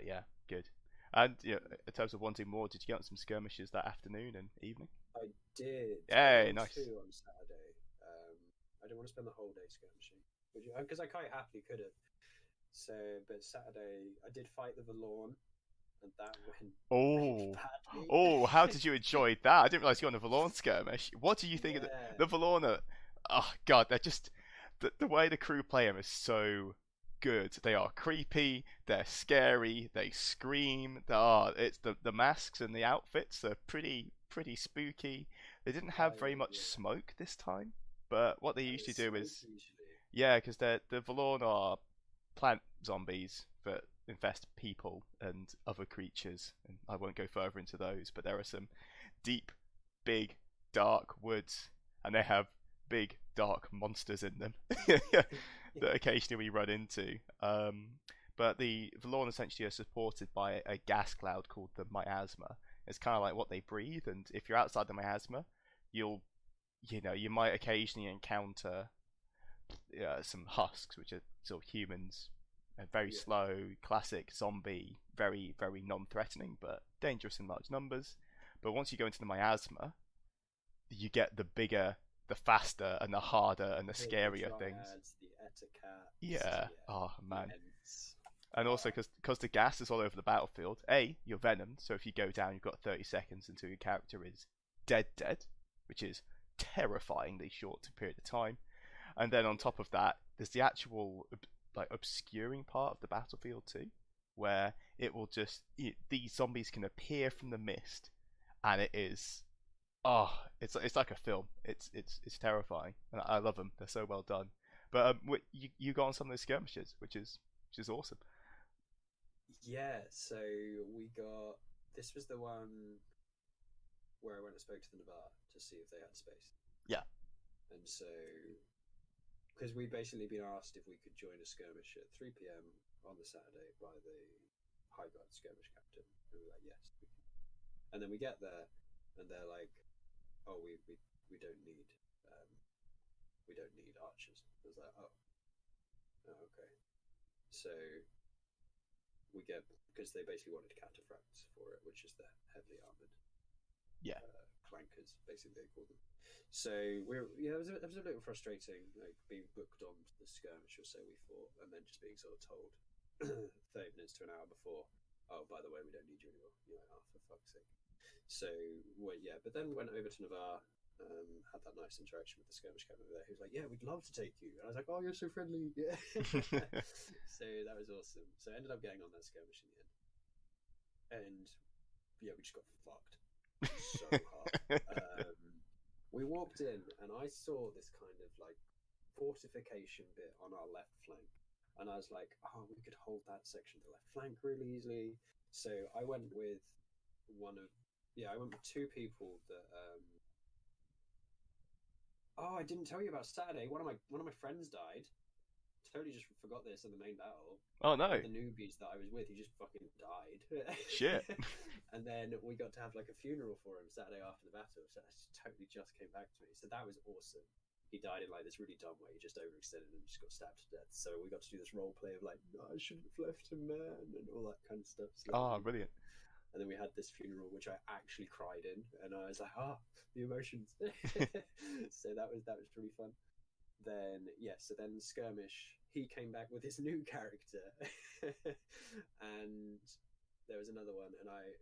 Yeah, good. And in terms of wanting more, did you get on some skirmishes that afternoon and evening? I did. Hey, nice. 2 on Saturday. I didn't want to spend the whole day skirmishing, because I quite happily could have. So, but Saturday I did fight the Valorn, and that went really badly. Oh, how did you enjoy that? I didn't realize you were on a Valorn skirmish. What do you think of the Valorn? Oh god, they're just the way the crew play them is so good. They are creepy, they're scary, they scream. It's the masks and the outfits are pretty spooky. They didn't have very much smoke this time, but what they usually do is because the Valorn are plant zombies that infest people and other creatures, and I won't go further into those, but there are some deep, big, dark woods, and they have big, dark monsters in them that occasionally we run into. But the Valorn essentially are supported by a gas cloud called the miasma. It's kind of like what they breathe, and if you're outside the miasma, you might occasionally encounter some husks, which are sort of humans, very slow, classic zombie, very, very non-threatening, but dangerous in large numbers. But once you go into the miasma, you get the bigger, the faster, and the harder, and the scarier things. The Eticat. Yeah. Oh man. And also because the gas is all over the battlefield, you're venomed, so if you go down, you've got 30 seconds until your character is dead, which is terrifyingly short period of time. And then on top of that, there's the actual obscuring part of the battlefield too, where it will these zombies can appear from the mist, and it's like a film. It's terrifying, and I love them. They're so well done. But you got on some of those skirmishes, which is awesome. Yeah, so we got this was the one where I went and spoke to the Navarre to see if they had space. Yeah. And so, because we'd basically been asked if we could join a skirmish at 3 p.m. on the Saturday by the High Guard skirmish captain. And we were like, yes, we can. And then we get there, and they're like, oh, we don't need archers. I was like, oh okay. So we get, because they basically wanted cataphracts for it, which is the heavily armored clankers, basically they call them. So it was a little frustrating, like being booked on the skirmish or so we fought, and then just being sort of told 30 minutes to an hour before, oh, by the way, we don't need you anymore. You're like, oh, for fuck's sake. So but then went over to Navarre, had that nice interaction with the skirmish captain over there, who's like, yeah, we'd love to take you. And I was like, oh, you're so friendly. Yeah. So that was awesome. So I ended up getting on that skirmish in the end. And yeah, we just got fucked so hard. We walked in and I saw this kind of like fortification bit on our left flank. And I was like, oh, we could hold that section of the left flank really easily. So I went with two people that oh, I didn't tell you about Saturday. One of my friends died. Totally just forgot this in the main battle. Oh no! The newbies that I was with, he just fucking died. Shit. And then we got to have like a funeral for him Saturday after the battle. So that totally just came back to me. So that was awesome. He died in like this really dumb way. He just overextended and just got stabbed to death. So we got to do this role play of like, no, I shouldn't have left him, man, and all that kind of stuff. So Brilliant. And then we had this funeral, which I actually cried in, and I was like, the emotions. So that was pretty fun. Then so then skirmish, he came back with his new character, and there was another one, and I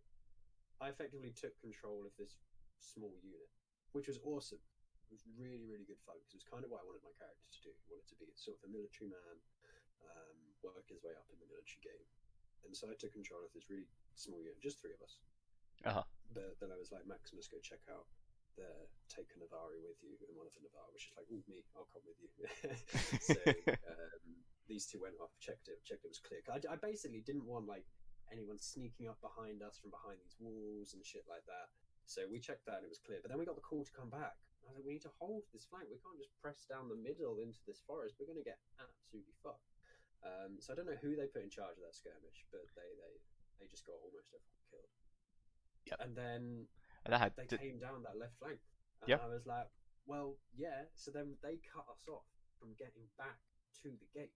effectively took control of this small unit, which was awesome. It was really, really good fun because it was kind of what I wanted my character to do. He wanted to be sort of a military man, work his way up in the military game. And so I took control of this really small unit, just 3 of us. But then I was like, Maximus, go check out take a Navari with you. And one of the Navari was just like, ooh, me, I'll come with you. So these two went off, checked it was clear. I basically didn't want like anyone sneaking up behind us from behind these walls and shit like that. So we checked that and it was clear. But then we got the call to come back. I was like, we need to hold this flank. We can't just press down the middle into this forest. We're going to get absolutely fucked. So I don't know who they put in charge of that skirmish, but they just got almost everyone killed. Yep. And then they came down that left flank. And I was like, well, yeah. So then they cut us off from getting back to the gate.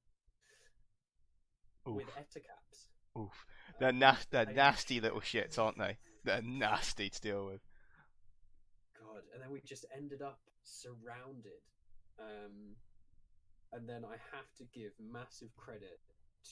With etacaps. Oof. They're nasty little shits, aren't they? They're nasty to deal with. God. And then we just ended up surrounded. And then I have to give massive credit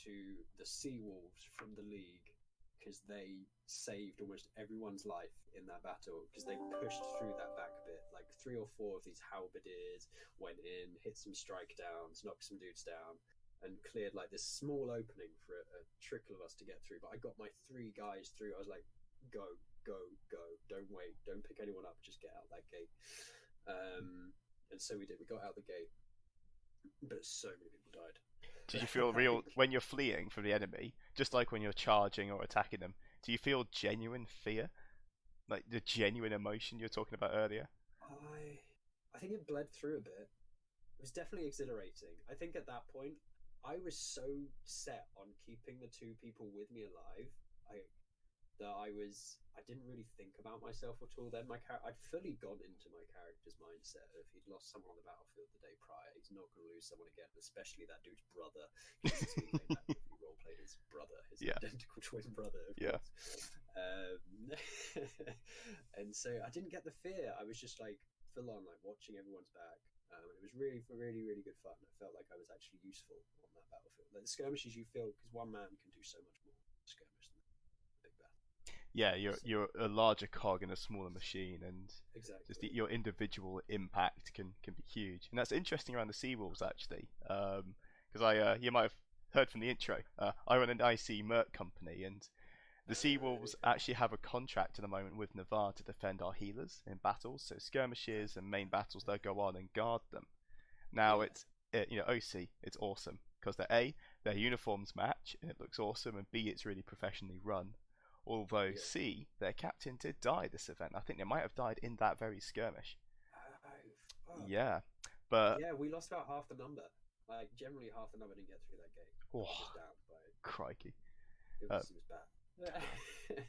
to the Seawolves from the League, because they saved almost everyone's life in that battle, because they pushed through that back bit. Like 3 or 4 of these halberdiers went in, hit some strike downs, knocked some dudes down, and cleared like this small opening for a trickle of us to get through. But I got my 3 guys through. I was like, go, don't wait, don't pick anyone up, just get out that gate. And so we did. We got out the gate, but so many people died. Did you feel real when you're fleeing from the enemy, just like when you're charging or attacking them? Do you feel genuine fear, like the genuine emotion you were talking about earlier? I think it bled through a bit. It was definitely exhilarating. I think at that point I was so set on keeping the 2 people with me alive I didn't really think about myself at all then. I'd fully gone into my character's mindset. If he'd lost someone on the battlefield the day prior, he's not going to lose someone again, especially that dude's brother. He came back with me, role-played his brother, his identical twin brother, of course. And so I didn't get the fear. I was just like full on, like watching everyone's back. It was really, really, really good fun. I felt like I was actually useful on that battlefield. Like the skirmishes, you feel, because one man can do so much more skirmish than a big battle. Yeah, you're a larger cog in a smaller machine, and exactly. just your individual impact can be huge. And that's interesting around the Seawolves actually, because you might have heard from the intro. I run an IC Merc company, and the Seawolves actually have a contract at the moment with Navarre to defend our healers in battles. So skirmishes and main battles, they'll go on and guard them. Now it's OC, it's awesome because their uniforms match and it looks awesome, and B, it's really professionally run. Although Yeah. C, their captain did die this event. I think they might have died in that very skirmish. Oh, fuck. Yeah, but Yeah, we lost about half the number. Like, generally half the number didn't get through that gate. oh, It was down by. crikey. It Uh, was bad.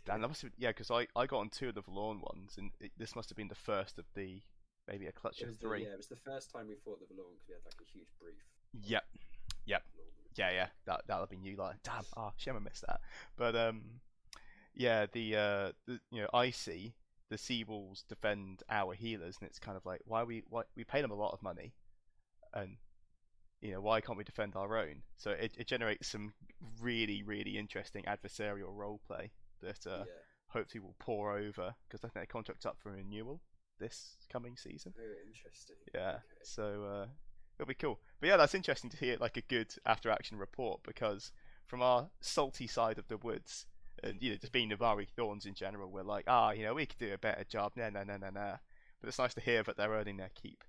Damn, that must have, yeah, because I got on two of the Valorn ones, and this must have been the first of the maybe a clutch of three. It was the first time we fought the Valorn because we had like a huge brief. Yep, yep, yeah. That'll have been you, like, damn, shame I missed that. But yeah, the Icy, the Seawolves defend our healers, and it's kind of like why we pay them a lot of money, and why can't we defend our own? So it generates some really, really interesting adversarial roleplay that hopefully will pour over, because I think their contract's up for renewal this coming season. Very interesting. Yeah, Okay. so it'll be cool. But yeah, that's interesting to hear like a good after action report, because from our salty side of the woods, and just being Navari Thorns in general, we're like, we could do a better job. No. But it's nice to hear that they're earning their keep.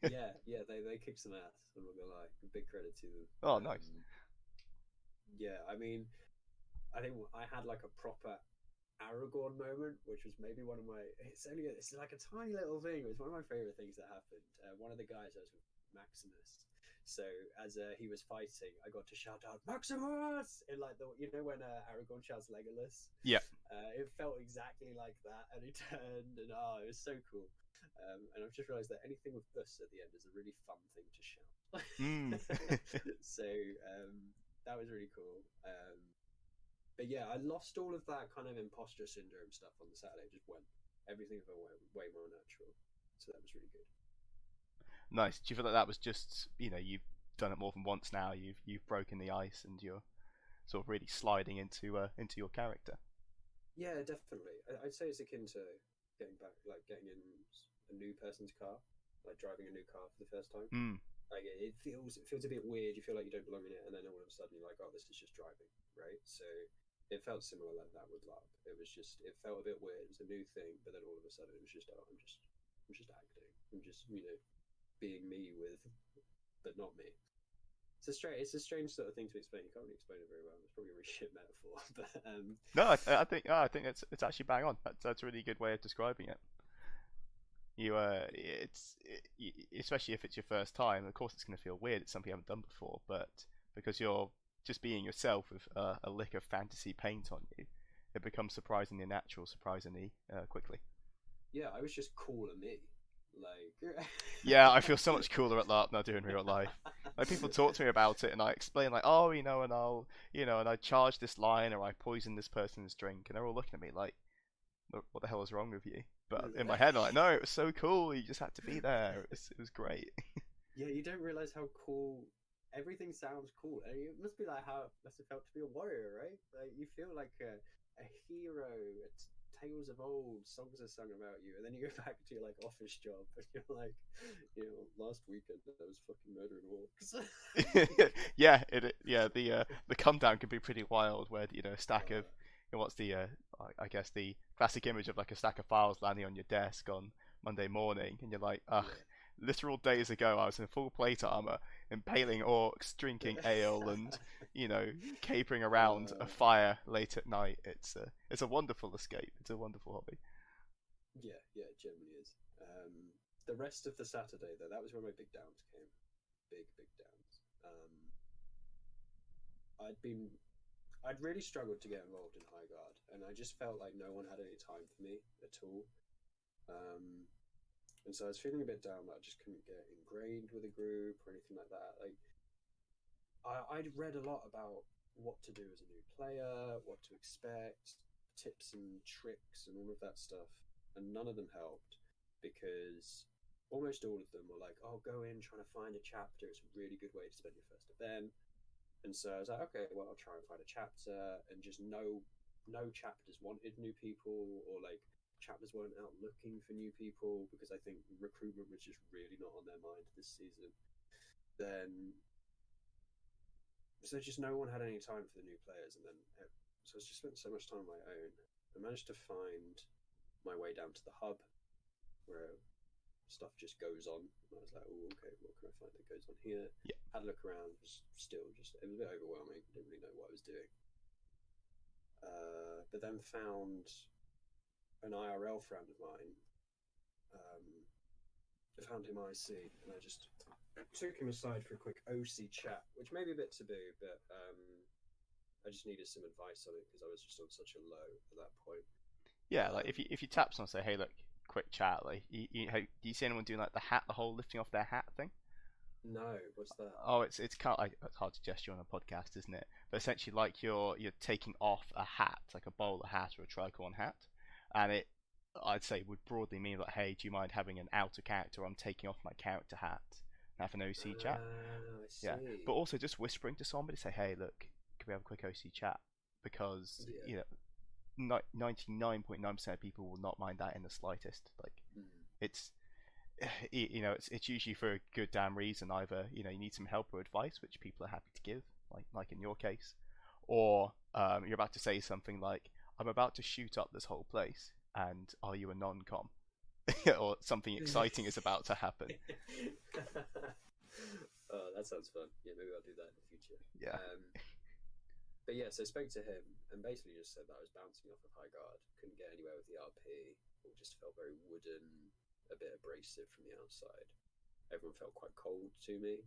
yeah, they kick some ass. I'm not gonna lie. Big credit to them. Oh, nice. Yeah, I mean, I think I had like a proper Aragorn moment, which was maybe one of my. It's like a tiny little thing. It was one of my favorite things that happened. One of the guys I was with, Maximus. So as he was fighting, I got to shout out Maximus in like when Aragorn shouts Legolas. Yeah. It felt exactly like that, and he turned, and it was so cool. And I've just realised that anything with us at the end is a really fun thing to shout. So that was really cool. But yeah, I lost all of that kind of imposter syndrome stuff on the Saturday. Just went everything felt way more natural. So that was really good. Nice. Do you feel like that was just you've done it more than once now? You've broken the ice and you're sort of really sliding into your character. Yeah, definitely. I'd say it's akin to getting in a new person's car, like driving a new car for the first time. Like it feels a bit weird. You feel like you don't belong in it, and then all of a sudden you're like, oh, this is just driving, right? So it felt similar like that with Larp. It felt a bit weird. It was a new thing, but then all of a sudden it was just, I'm just acting. I'm just being me but not me. It's a strange sort of thing to explain. You can't really explain it very well. It's probably a really shit metaphor, but no, I think it's actually bang on. That's a really good way of describing it. Especially if it's your first time. Of course, it's going to feel weird. It's something you haven't done before, but because you're just being yourself with a lick of fantasy paint on you, it becomes surprisingly natural, surprisingly quickly. Yeah, I was just cooler me. Like, yeah, I feel so much cooler at LARP than I do in real life. Like, people talk to me about it, and I explain like, and I'll, and I charge this line, or I poison this person's drink, and they're all looking at me like, what the hell is wrong with you? But in my head, I'm like, no, it was so cool. You just had to be there. It was great. Yeah, you don't realize how cool everything sounds cool. And it must be like how it must have felt to be a warrior, right? Like you feel like a hero. Tales of old, songs are sung about you, and then you go back to your like office job, and you're like, last weekend I was fucking murdering orcs. yeah, the Comedown can be pretty wild. Where a stack of what's the I guess the classic image of like a stack of files landing on your desk on Monday morning, and you're like, ugh. Yeah. Literal days ago, I was in full plate armor, impaling orcs, drinking ale, and capering around a fire late at night. It's a wonderful escape. It's a wonderful hobby. Yeah, it generally is. The rest of the Saturday, though, that was where my big downs came. Big downs. I'd really struggled to get involved in High Guard, and I just felt like no one had any time for me at all. And so I was feeling a bit down that I just couldn't get ingrained with a group or anything like that. Like, I'd read a lot about what to do as a new player, what to expect, tips and tricks and all of that stuff, and none of them helped because almost all of them were like, oh, go in trying to find a chapter. It's a really good way to spend your first event. And so I was like, okay, well, I'll try and find a chapter, and just no chapters wanted new people, or like chapters weren't out looking for new people because I think recruitment was just really not on their mind this season. So just no one had any time for the new players, and then so I just spent so much time on my own. I managed to find my way down to the hub, where stuff just goes on. And I was like, oh, okay, what can I find that goes on here? Yeah. Had a look around, was still just, it was a bit overwhelming. Didn't really know what I was doing. But then found an IRL friend of mine. I found him IC, and I just took him aside for a quick OC chat, which may be a bit taboo, but I just needed some advice on it because I was just on such a low at that point. Yeah, like if you tap someone and say, hey, look, quick chat, like do you see anyone doing like the whole lifting off their hat thing? No, what's that? Oh, it's kind of, it's hard to gesture on a podcast, isn't it? But essentially, like you're taking off a hat, like a bowler hat or a tricorn hat, and it, I'd say, would broadly mean like, hey, do you mind having an outer character? I'm taking off my character hat and have an OC chat. I see. Yeah, but also just whispering to somebody, say, hey, look, can we have a quick OC chat? Because Yeah. 99.9% of people will not mind that in the slightest. Like, it's it's usually for a good damn reason. Either you need some help or advice, which people are happy to give, like in your case, or you're about to say something like, I'm about to shoot up this whole place, and are you a non-com? Or something exciting is about to happen. Oh, that sounds fun. Yeah, maybe I'll do that in the future. Yeah. But yeah, so I spoke to him and basically just said that I was bouncing off of high guard, couldn't get anywhere with the RP, or just felt very wooden, a bit abrasive from the outside. Everyone felt quite cold to me.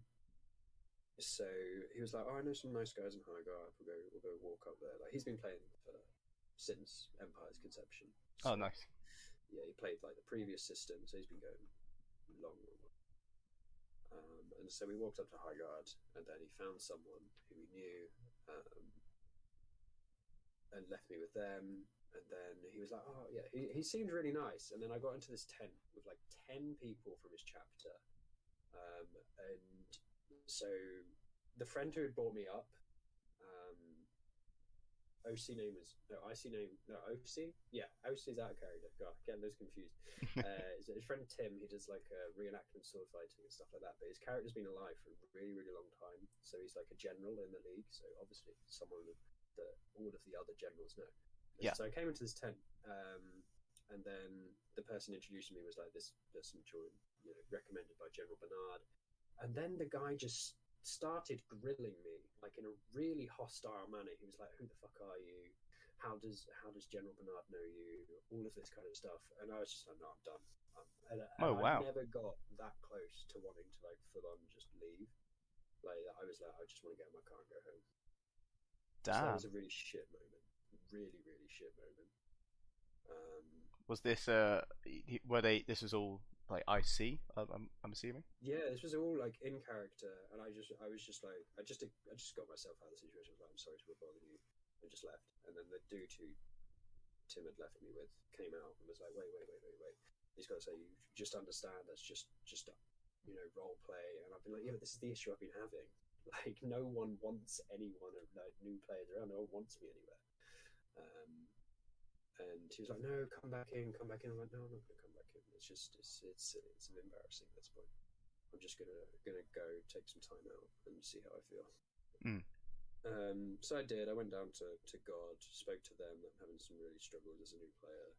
So he was like, "Oh, I know some nice guys in high guard. We'll go walk up there." Like he's been playing since Empire's conception. So, oh, nice. Yeah, he played like the previous system, so he's been going long. And so we walked up to high guard, and then he found someone who he knew, and left me with them. And then he was like, "Oh yeah," he seemed really nice. And then I got into this tent with like 10 people from his chapter, and so the friend who had brought me up, OC name was OC. Yeah, OC's out of character. God, getting those confused. So his friend Tim, he does like reenactment sword fighting and stuff like that. But his character's been alive for a really, really long time. So he's like a general in the league. So obviously someone that all of the other generals know. Yeah. So I came into this tent, and then the person introducing me was like, "This person joined, recommended by General Bernard." And then the guy just started grilling me like in a really hostile manner. He was like, "Who the fuck are you? How does General Bernard know you?" All of this kind of stuff. And I was just like, "No, I'm done." Wow. I never got that close to wanting to like full on just leave. Like I was like, I just want to get in my car and go home. Damn. So that was a really shit moment. Really, really shit moment. Was this this was all like IC? I'm assuming. Yeah, this was all like in character, and I was just like, I just got myself out of the situation. I was like, "I'm sorry to bother you," and just left. And then the dude who Tim had left me with came out and was like, "Wait. He's got to say, you just understand that's just role play." And I've been like, "Yeah, but this is the issue I've been having. Like, no one wants anyone, like new players around. No one wants me anywhere." And he was like, "No, come back in." I'm like, "No, I'm not going to come back in. It's just it's embarrassing at this point. I'm just gonna go take some time out and see how I feel." So I did. I went down to God, spoke to them. I'm having some really struggles as a new player.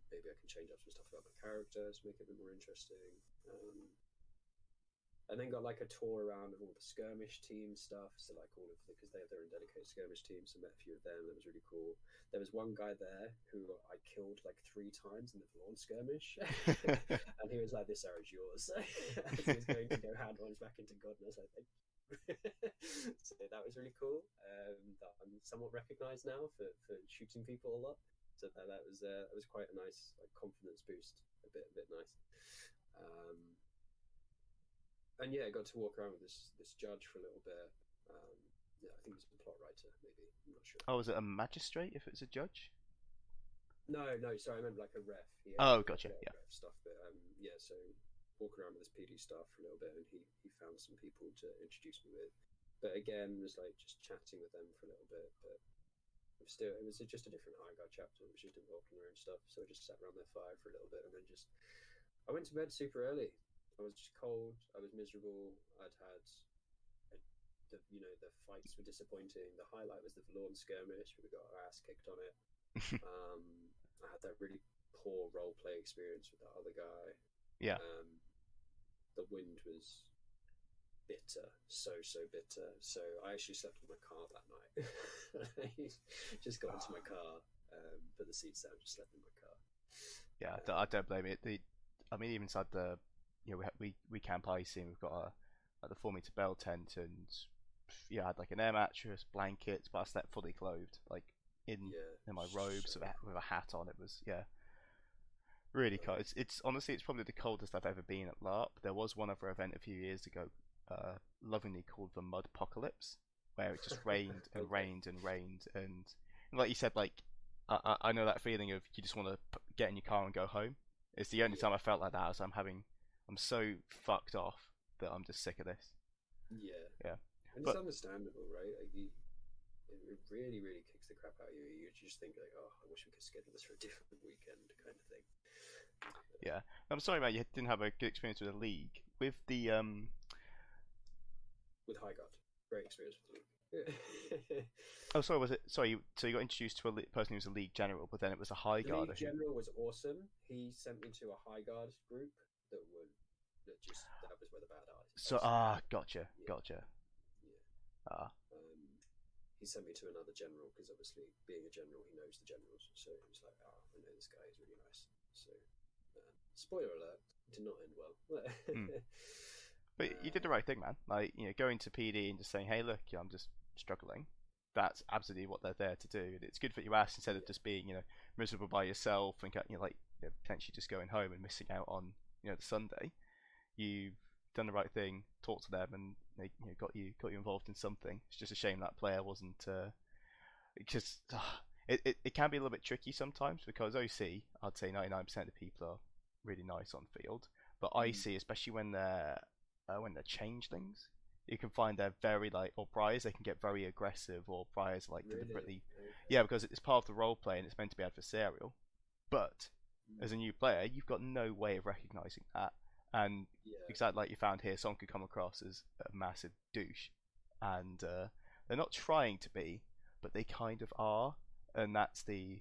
Maybe I can change up some stuff about my characters, make it a bit more interesting. And then got like a tour around of all the skirmish team stuff. So like because they have their own dedicated skirmish team. So met a few of them. That was really cool. There was one guy there who I killed like 3 times in the Valorant skirmish, and he was like, "This arrow's yours." As he was going to go hand ones back into God, and I was like, "Thank you." So that was really cool. That I'm somewhat recognised now for shooting people a lot. So that was quite a nice like confidence boost. A bit nice. And yeah, I got to walk around with this judge for a little bit. Yeah, I think he's a plot writer, maybe. I'm not sure. Oh, was it a magistrate if it's a judge? No, sorry, I meant like a ref. Gotcha. Yeah. Ref stuff, but yeah. So walking around with this PD staff for a little bit, and he found some people to introduce me with. But again, was like just chatting with them for a little bit. But it was just a different high guard chapter. It was just involving their own stuff. So I just sat around their fire for a little bit, and then I went to bed super early. I was just cold. I was miserable. I'd had, the fights were disappointing. The highlight was the Valorant skirmish. We got our ass kicked on it. I had that really poor role play experience with that other guy. Yeah. The wind was bitter, so bitter. So I actually slept in my car that night. Just got into my car, put the seats down, just slept in my car. Yeah, I don't blame it. I mean, even inside the, we camp icing. We've got a like the 4 meter bell tent, and yeah, I had like an air mattress, blankets, but I slept fully clothed, like in my robes So, with a hat on. It was really cold. It's honestly it's probably the coldest I've ever been at LARP. There was one other event a few years ago, lovingly called the Mud Apocalypse, where it just rained and okay. rained and rained, and like you said, like I know that feeling of you just want to get in your car and go home. It's the only Yeah, time I felt like that. I'm so fucked off that I'm just sick of this. yeah, Yeah, and it's but understandable, right? Like it really, really kicks the crap out of you. You just think like, oh, I wish we could schedule this for a different weekend, kind of thing. yeah, I'm sorry, man. You didn't have a good experience with the league with the With High Guard, great experience with Luke. Oh, sorry. Was it? Sorry. So you got introduced to a person who was a league general, but then it was a high The League guarder who. General was awesome. He sent me to a High Guard group that was where the bad So icing happened. gotcha, Yeah, gotcha. yeah. Ah, Um, he sent me to another general because obviously being a general, he knows the generals. So he was like, "Oh, I know this guy. He's really nice." So, spoiler alert, did not end well. hmm. But you did the right thing, man. Like going to PD and just saying, "Hey, look, I'm just struggling." That's absolutely what they're there to do. And it's good that you asked instead of Yeah, just being, miserable by yourself and potentially just going home and missing out on, the Sunday. You've done the right thing, talked to them, and they got you involved in something. It's just a shame that player wasn't because it can be a little bit tricky sometimes because OC, I'd say 99% of people are really nice on field, but mm, IC, especially when they're changelings, you can find they're very like or briars they can get very aggressive or briars like really. deliberately, Okay. yeah, because it's part of the role play and it's meant to be adversarial, but Mm, as a new player you've got no way of recognizing that, and yeah, exactly like you found here, someone could come across as a massive douche, and they're not trying to be, but they kind of are, and that's their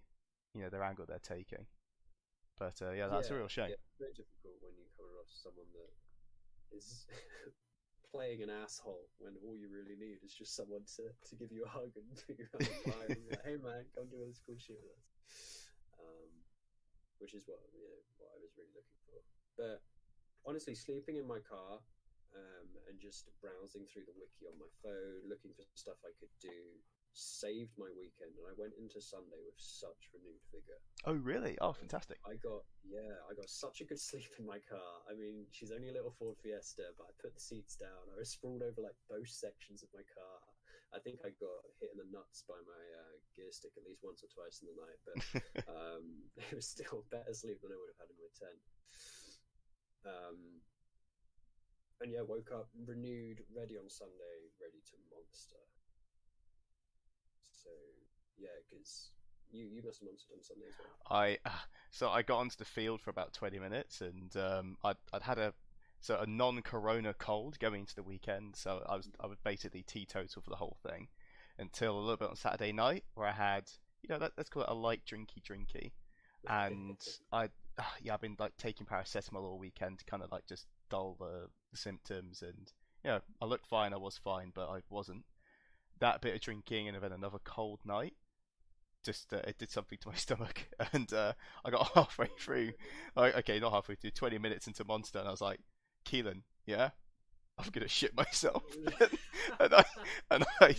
angle they're taking. But yeah, that's a yeah, real shame. yeah. Very difficult when you come across someone that is playing an asshole when all you really need is just someone to give you a hug and put you on fire and be like, hey man, come do all this cool shit with us. Um, which is what I was really looking for. But honestly, sleeping in my car and just browsing through the wiki on my phone, looking for stuff I could do, saved my weekend, and I went into Sunday with such renewed vigor. Oh really? Oh, fantastic. I got such a good sleep in my car. I mean, she's only a little Ford Fiesta, but I put the seats down. I was sprawled over like both sections of my car. I think I got hit in the nuts by my gear stick at least once or twice in the night, but it was still better sleep than I would have had in my tent. Um, and yeah, woke up renewed, ready on Sunday, ready to monster. So yeah, because you must have monstered on Sunday as well. I so I got onto the field for about 20 minutes, and I'd had a non-corona cold going into the weekend, so I was basically teetotal for the whole thing until a little bit on Saturday night where I had let's call it a light drinky, and yeah, I've been like taking paracetamol all weekend to kind of like just dull the symptoms, and I looked fine, I was fine, but I wasn't. That bit of drinking and then another cold night just it did something to my stomach, and I got halfway Oh my through, goodness. like, okay, not halfway through, 20 minutes into Monster, and I was like, Keelan, yeah, I'm gonna shit myself, and I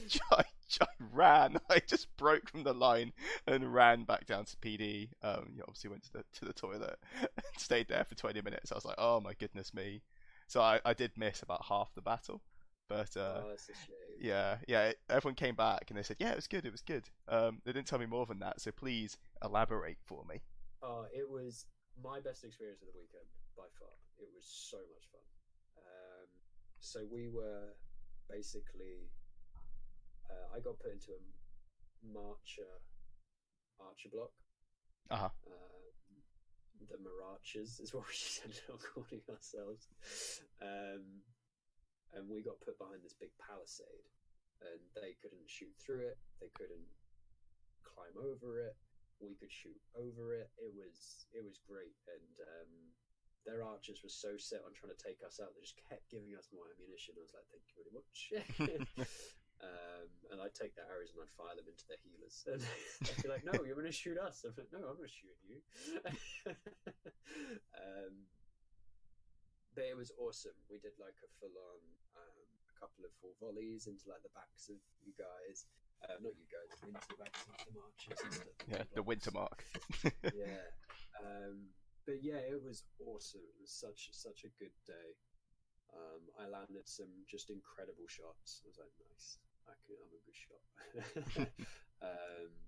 I ran, I just broke from the line and ran back down to PD. Obviously went to the toilet and stayed there for 20 minutes. I was like, oh my goodness me. So I did miss about half the battle, but Oh, that's a shame. yeah, everyone came back and they said, yeah, it was good, it was good. They didn't tell me more than that, so please elaborate for me. It was my best experience of the weekend by far. It was so much fun. Um, so we were basically, I got put into a marcher archer block. Uh huh. The Mirachas is what we ended up calling ourselves. Um, and we got put behind this big palisade, and they couldn't shoot through it. They couldn't climb over it. We could shoot over it. It was great, and their archers were so set on trying to take us out, they just kept giving us more ammunition. I was like, thank you very much. And I'd take their arrows and I'd fire them into their healers. And they'd be like, no, you're going to shoot us. I'm like, no, I'm not shooting you. But it was awesome. We did like a full-on a couple of full volleys into like the backs of you guys. Not you guys, into the backs of the marchers and stuff. Yeah, the winter mark. Yeah. But yeah, it was awesome. It was such a good day. I landed some just incredible shots. I was like, nice. I'm a good shot.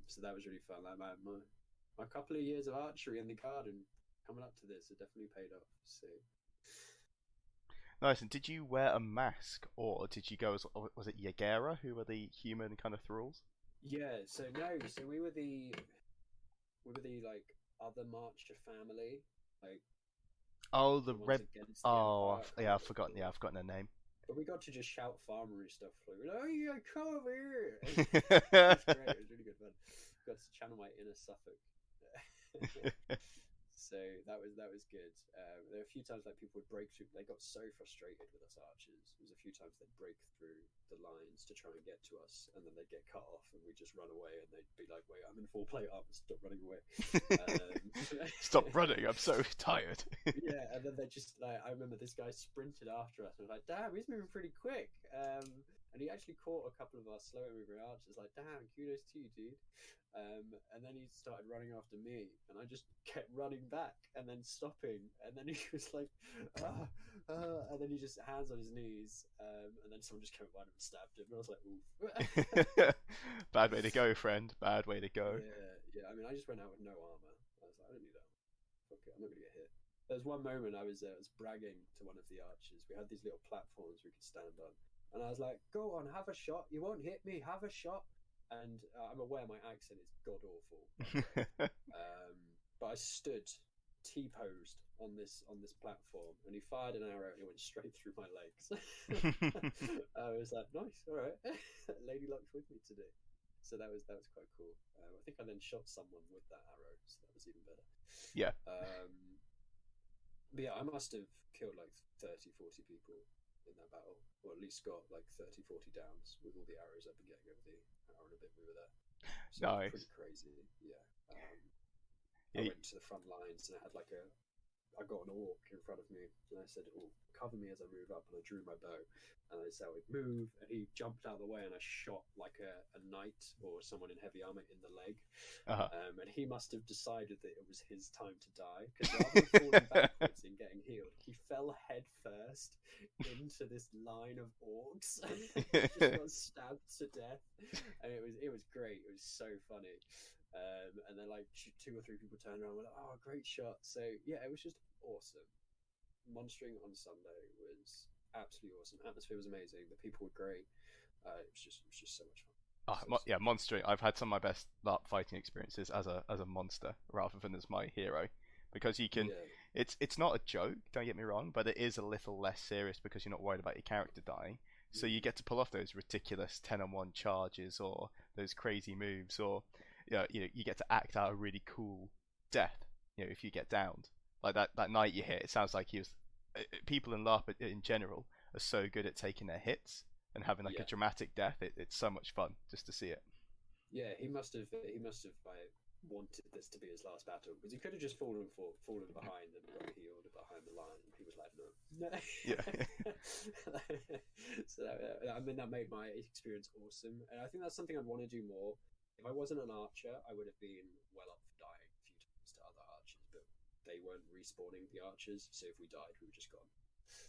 So that was really fun. Like my couple of years of archery in the garden coming up to this, it definitely paid off. So Nice. And did you wear a mask, or did you go as, was it Yagera, who were the human kind of thralls? yeah, so we were the like other Marcher family, like Oh, the ones red. against the Oh, Empire. yeah, I've forgotten. Yeah, I've forgotten her name. But we got to just shout farmery stuff like, "Oh yeah, come over here!" It was great. It was really good fun. Got to channel my inner Suffolk. So that was good. There were a few times like people would break through. They got so frustrated with us archers. There was a few times they'd break through the lines to try and get to us, and then they'd get cut off, and we'd just run away. And they'd be like, "Wait, I'm in full plate armor. Stop running away." Stop running! I'm so tired. Yeah, and then they just like I remember this guy sprinted after us and was like, "Damn, he's moving pretty quick." And he actually caught a couple of our slower moving archers. Like, "Damn, kudos to you, dude." And then he started running after me, and I just kept running back and then stopping, and then he was like, and then he just hands on his knees, and then someone just came behind him and stabbed him, and I was like, oof. Bad way to go, friend. Bad way to go. Yeah. I mean, I just went out with no armor. I was like, I don't need that. Okay, I'm not gonna get hit. There was one moment I was bragging to one of the archers. We had these little platforms we could stand on, and I was like, "Go on, have a shot. You won't hit me. Have a shot." And I'm aware my accent is god awful, but I stood T-posed on this platform, and he fired an arrow and it went straight through my legs. I was like, nice, all right. Lady Luck's with me today. So that was quite cool. I think I then shot someone with that arrow, so that was even better. Yeah. But yeah, I must have killed like 30, 40 people in that battle, or at least got like 30, 40 downs with all the arrows I've been getting over the hour and a bit we were there. So nice. Pretty crazy. Yeah. I went to the front lines and I got an orc in front of me, and I said, "Oh, cover me as I move up," and I drew my bow, and I said I would move, and he jumped out of the way, and I shot like a knight or someone in heavy armor in the leg, and he must have decided that it was his time to die, because rather than falling backwards and getting healed, he fell head first into this line of orcs, and just got stabbed to death, and it was great. It was so funny. And then like 2 or 3 people turned around and were like, "Oh, great shot." So yeah, it was just awesome. Monstering on Sunday was absolutely awesome. Atmosphere was amazing. The people were great. It was just so much fun. Yeah, monstering. I've had some of my best LARP fighting experiences as a monster rather than as my hero, because you can. Yeah. It's not a joke. Don't get me wrong, but it is a little less serious because you're not worried about your character dying. So you get to pull off those ridiculous 10-on-1 charges or those crazy moves, or you get to act out a really cool death. If you get downed, like that night you hit, it sounds like people in LARP in general are so good at taking their hits and having like a dramatic death. It's so much fun just to see it. Yeah, he must have like wanted this to be his last battle, because he could have just fallen behind and got healed behind the line, and he was like, no. Yeah. So that made my experience awesome, and I think that's something I'd want to do more. If I wasn't an archer, I would have been well up for dying a few times to other archers, but they weren't respawning the archers, so if we died, we were just gone.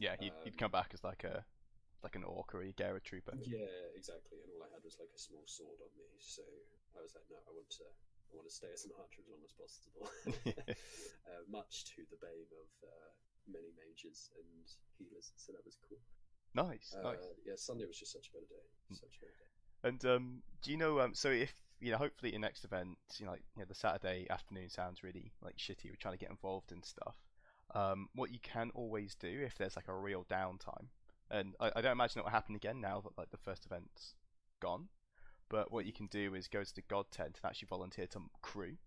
Yeah, you'd come back as like an orc or a Yagera trooper. Yeah, exactly, and all I had was like a small sword on me, so I was like, no, I want to stay as an archer as long as possible. Much to the bane of many mages and healers, so that was cool. Nice. Yeah, Sunday was just such a better day. Such a better day. And do you know? So if hopefully your next event, the Saturday afternoon sounds really like shitty. We're trying to get involved in stuff. What you can always do if there's like a real downtime, and I don't imagine it will happen again now that like the first event's gone. But what you can do is go to the God tent and actually volunteer to crew,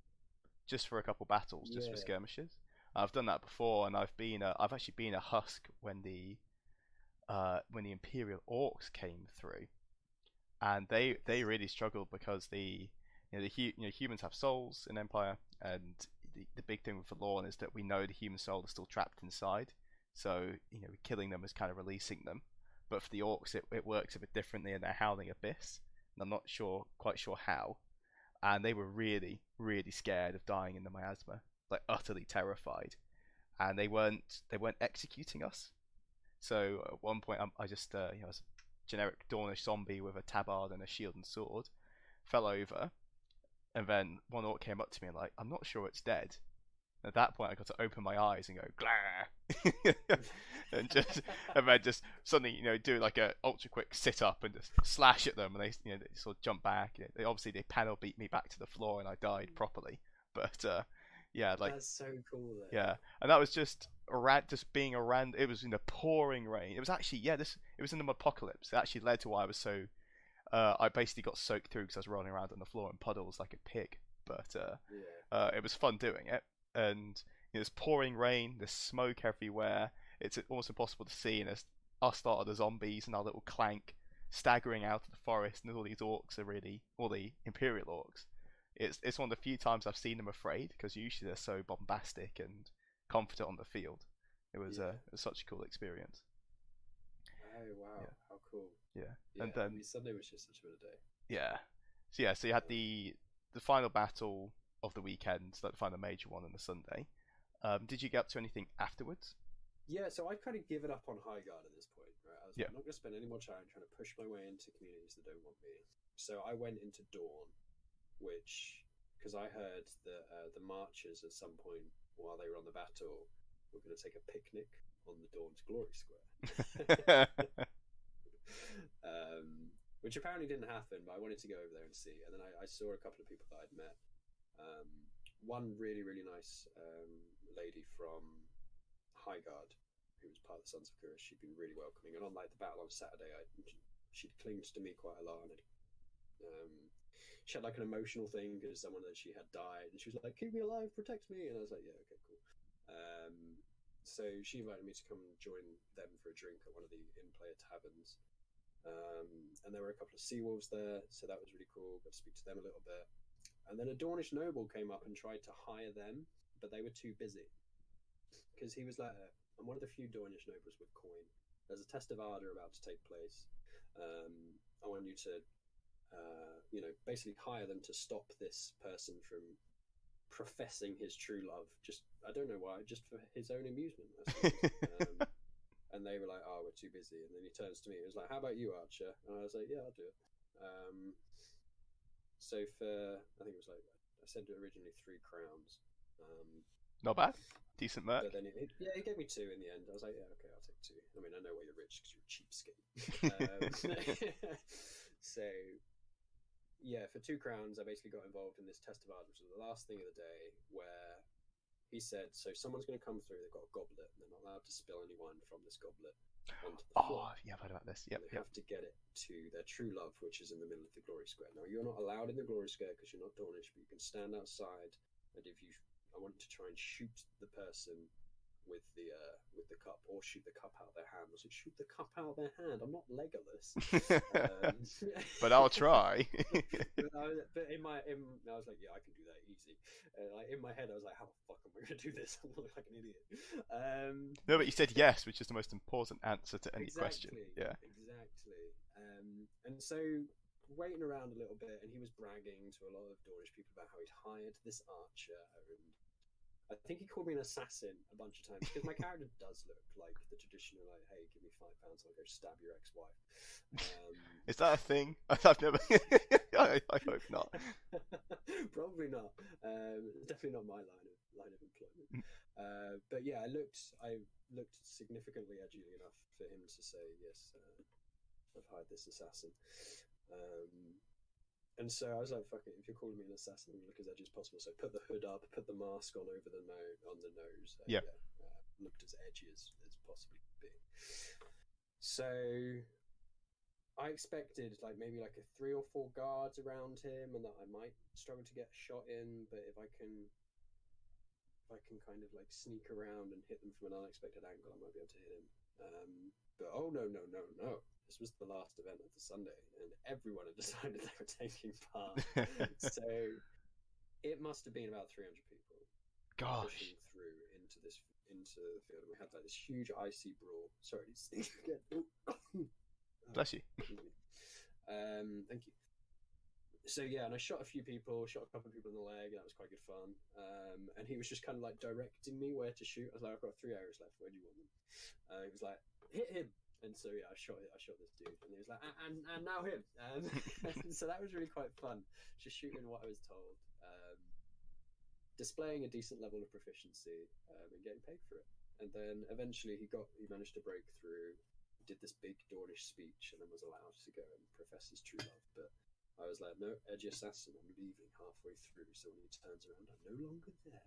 just for a couple battles, just for skirmishes. I've done that before, and I've actually been a husk when the Imperial Orcs came through, and they really struggled because humans have souls in Empire, and the big thing with Valorant is that we know the human soul is still trapped inside, so killing them is kind of releasing them. But for the Orcs, it works a bit differently, and they're Howling Abyss, and I'm not quite sure how. And they were really, really scared of dying in the miasma, like utterly terrified, and they weren't executing us. So at one point, I just was a generic Dornish zombie with a tabard and a shield and sword, fell over, and then one orc came up to me and like, I'm not sure it's dead. At that point, I got to open my eyes and go glare, and then just suddenly do like a ultra quick sit up and just slash at them, and they sort of jump back. They panel beat me back to the floor, and I died properly. But yeah, like that's so cool. Though. Yeah, and that was just being around. It was in a pouring rain. It was actually it was in the apocalypse. It actually led to why I was so. I basically got soaked through because I was rolling around on the floor in puddles like a pig. But it was fun doing it. And there's pouring rain, there's smoke everywhere. It's almost impossible to see, and there's us start of the zombies and our little clank staggering out of the forest, and all these orcs all the Imperial Orcs. It's one of the few times I've seen them afraid, because usually they're so bombastic and confident on the field. It was such a cool experience. Oh wow, how cool! Yeah, and then Sunday was just such a good day. Yeah, so you had the final battle of the weekend, like the final major one on the Sunday. Did you get up to anything afterwards? Yeah, so I'd kind of given up on High Guard at this point, right? I was like, I'm not going to spend any more time trying to push my way into communities that don't want me. So I went into Dawn, which, because I heard that the marchers at some point while they were on the battle were going to take a picnic on the Dawn's Glory Square. Which apparently didn't happen, but I wanted to go over there and see. And then I saw a couple of people that I'd met. One really, really nice lady from Highguard, who was part of the Sons of Kura. She'd been really welcoming, and on like the battle on Saturday, she'd clinged to me quite a lot. And she had like an emotional thing because someone that she had died, and she was like, "Keep me alive, protect me," and I was like, "Yeah, okay, cool." So she invited me to come join them for a drink at one of the in-player taverns. And there were a couple of sea wolves there, so that was really cool. Got to speak to them a little bit. And then a Dornish noble came up and tried to hire them, but they were too busy. Because he was like, I'm one of the few Dornish nobles with coin. There's a test of ardor about to take place. I want you to, basically hire them to stop this person from professing his true love. Just, I don't know why, just for his own amusement, I suppose. And they were like, "Oh, we're too busy." And then he turns to me and was like, "How about you, Archer?" And I was like, "Yeah, I'll do it." So I think it was like, I said originally 3 crowns. Not bad. Decent merc. But then he gave me 2 in the end. I was like, "Yeah, okay, I'll take 2." I mean, I know why you're rich because you're a cheapskate. So yeah, for 2 crowns, I basically got involved in this test of art, which was the last thing of the day, where he said, so someone's going to come through, they've got a goblet, and they're not allowed to spill any wine from this goblet onto the floor. Yeah, I've heard about this. They have to get it to their true love, which is in the middle of the Glory Square. Now, you're not allowed in the Glory Square because you're not Dornish, but you can stand outside, and I want to try and shoot the person with the cup, or shoot the cup out of their hand. I was like, shoot the cup out of their hand? I'm not Legolas. But I'll try. But I was like, yeah, I can do that easy. Like in my head, I was like, how the fuck am I going to do this? I'm looking like an idiot. No, but you said yes, which is the most important answer to any question. Yeah, exactly. And so waiting around a little bit, and he was bragging to a lot of Dornish people about how he'd hired this archer, and I think he called me an assassin a bunch of times because my character does look like the traditional, like, hey, give me £5, I'll go stab your ex-wife. Is that a thing? I've never. I hope not. Probably not. Definitely not my line of employment. But yeah, I looked significantly edgy enough for him to say, yes, I've hired this assassin. And so I was like, fuck it, if you're calling me an assassin, I'm going to look as edgy as possible. So I put the hood up, put the mask on over the nose. Looked as edgy as possibly could be. So I expected maybe a 3 or 4 guards around him, and that I might struggle to get a shot in, but if I can I can kind of like sneak around and hit them from an unexpected angle, I might be able to hit him. But oh no, no, no, no. This was the last event of the Sunday, and everyone had decided they were taking part. So it must have been about 300 people Gosh. pushing through into the field, and we had like this huge icy brawl. Sorry, sneeze again. Bless you. Thank you. So yeah, and I shot a few people, shot a couple of people in the leg. That was quite good fun. And he was just kind of like directing me where to shoot. I was like, I've got 3 arrows left. Where do you want them? He was like, hit him. And so yeah, I shot this dude, and he was like, and now him. So that was really quite fun, just shooting what I was told, displaying a decent level of proficiency, and getting paid for it. And then eventually he managed to break through, did this big Dornish speech, and then was allowed to go and profess his true love. But I was like, no, edgy assassin, I'm leaving halfway through. So when he turns around, I'm no longer there.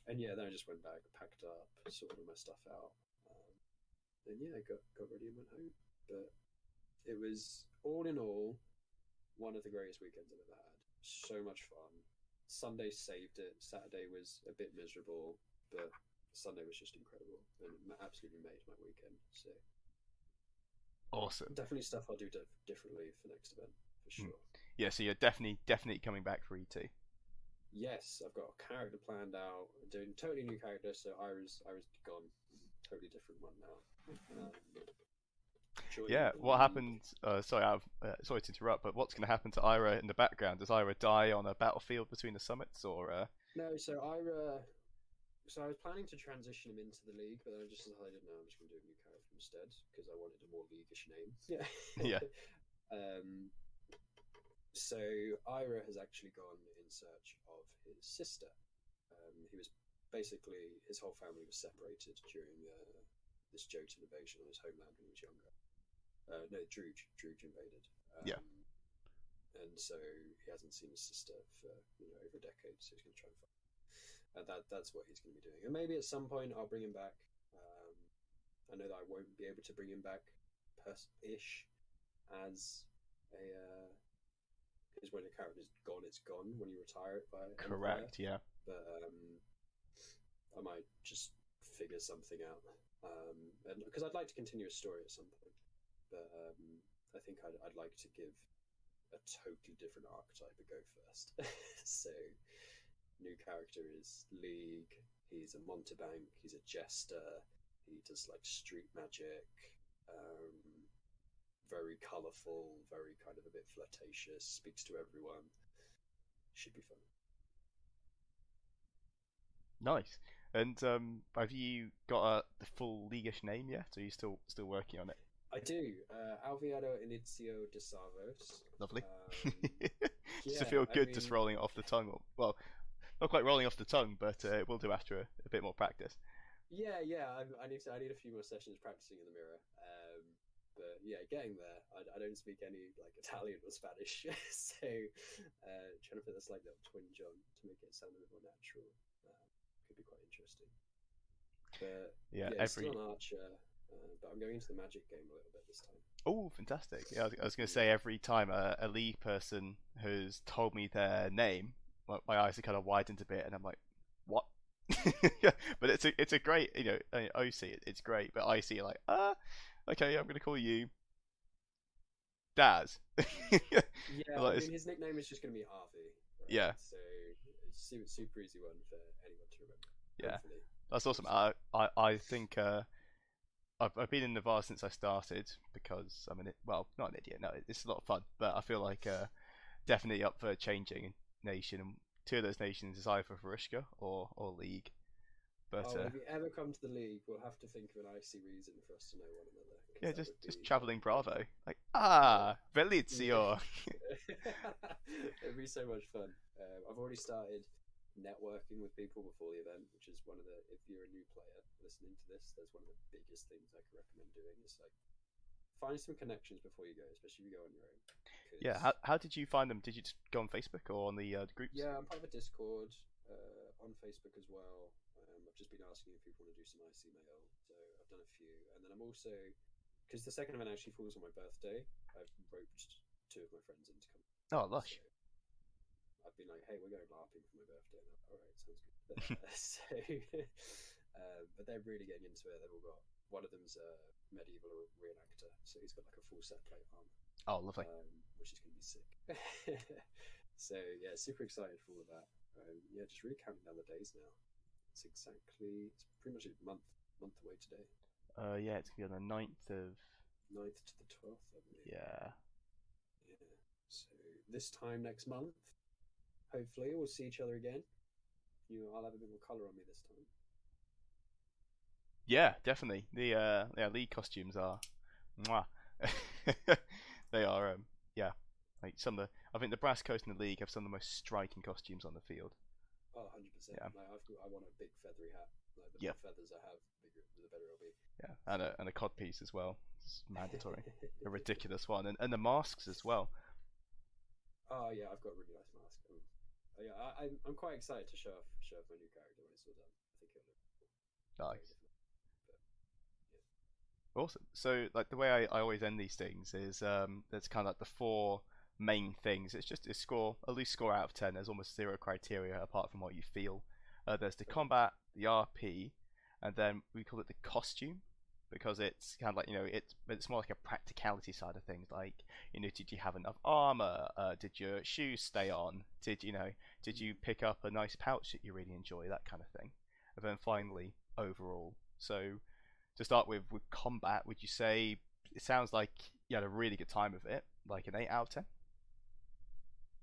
And yeah, then I just went back, packed up, sorted all my stuff out. And yeah, got ready and went home. But it was, all in all, one of the greatest weekends I've ever had. So much fun. Sunday saved it. Saturday was a bit miserable, but Sunday was just incredible and absolutely made my weekend. So awesome. Definitely stuff I'll do differently for next event, for sure. Yeah, so you're definitely coming back for E2. Yes, I've got a character planned out. I'm doing a totally new character, so Ira's gone. Totally different one now. Yeah, what happened? Sorry to interrupt, but what's going to happen to Ira in the background? Does Ira die on a battlefield between the summits, or? No, so Ira. So I was planning to transition him into the league, but then I just decided, no, I'm just going to do a new character instead because I wanted a more leaguish name. Yeah. Yeah. So Ira has actually gone in search of his sister. He was basically, his whole family was separated during this Jotun invasion on his homeland when he was younger. No, Druge invaded. Yeah. And so he hasn't seen his sister for over a decade, so he's going to try and find her. That's what he's going to be doing. And maybe at some point I'll bring him back. I know that I won't be able to bring him back ish as a because when a character's gone, it's gone when you retire it by correct Empire. Yeah, but I might just figure something out, and because I'd like to continue a story at some point, but I think I'd like to give a totally different archetype a go first. So new character is League. He's a mountebank. He's a jester. He does like street magic. Very colourful. Very kind of a bit flirtatious. Speaks to everyone. Should be fun. Nice. And have you got the full Leaguish name yet? Or are you still working on it? I do. Alviado Inicio de Savos. Lovely. Does it feel good just rolling it off the tongue? Well, not quite rolling off the tongue, but it will do after a bit more practice. Yeah. I need a few more sessions practicing in the mirror. But yeah, getting there. I don't speak any like Italian or Spanish, so trying to put a slight little twinge on to make it sound a bit more natural could be quite interesting. But yeah, still an archer. But I'm going into the magic game a little bit this time. Oh, fantastic! Yeah, I was going to say every time a League person has told me their name, my eyes are kind of widened a bit, and I'm like, what? But it's a great, OC. It's great, but I see like okay, I'm going to call you Daz. Yeah, like, I mean, his nickname is just going to be Harvey. Right? Yeah. So it's a super easy one for anyone to remember. Yeah, hopefully. That's awesome. I think I've been in Navarre since I started because I'm not an idiot. No, it's a lot of fun, but I feel like definitely up for changing nation. And two of those nations is either Varushka or League. But if you ever come to the League, we'll have to think of an icy reason for us to know one another. Yeah, just traveling Bravo. Like, Velizio. It'd be so much fun. I've already started networking with people before the event, which is one of the, if you're a new player listening to this, that's one of the biggest things I can recommend doing. Is like find some connections before you go, especially if you go on your own. Yeah, how did you find them? Did you just go on Facebook or on the groups? Yeah, I'm part of a Discord on Facebook as well. I've just been asking if people want to do some IC mail, so I've done a few, and then I'm also, because the second event actually falls on my birthday, I've roped two of my friends in to come. Oh, lush. So I've been like, hey, we're going LARPing for my birthday. And all right, sounds good. But they're really getting into it. They've all got, one of them's a medieval reenactor, so he's got like a full set plate armor. Oh, lovely. Which is going to be sick. So yeah, super excited for all of that. Yeah, just really counting down the days now. It's pretty much a month away today. Yeah, it's gonna be on the 9th of 9th to the 12th, I believe. Yeah. So this time next month, hopefully we'll see each other again. I'll have a bit more colour on me this time. Yeah, definitely. The league costumes are, mwah. They are yeah, like some of the. I think the Brass Coast and the league have some of the most striking costumes on the field. Oh, 100%. Yeah. Like, I want a big feathery hat. Like the Yeah. more feathers I have, the better it'll be. Yeah, and a cod piece as well. It's mandatory. A ridiculous one, and the masks as well. Oh yeah, I've got a really nice mask. Yeah, I'm quite excited to show off my new character when it's all done. I think it'll look cool. Nice. Awesome. So, like, the way I always end these things is there's kind of like the 4 main things. It's just a loose score out of 10. There's almost 0 criteria apart from what you feel. There's the combat, the RP, and then we call it the costume, because it's kind of like, it's more like a practicality side of things. Like, did you have enough armor? Did your shoes stay on? Did you pick up a nice pouch that you really enjoy? That kind of thing. And then finally, overall. So, to start with combat, would you say it sounds like you had a really good time with it, like an 8 out of 10?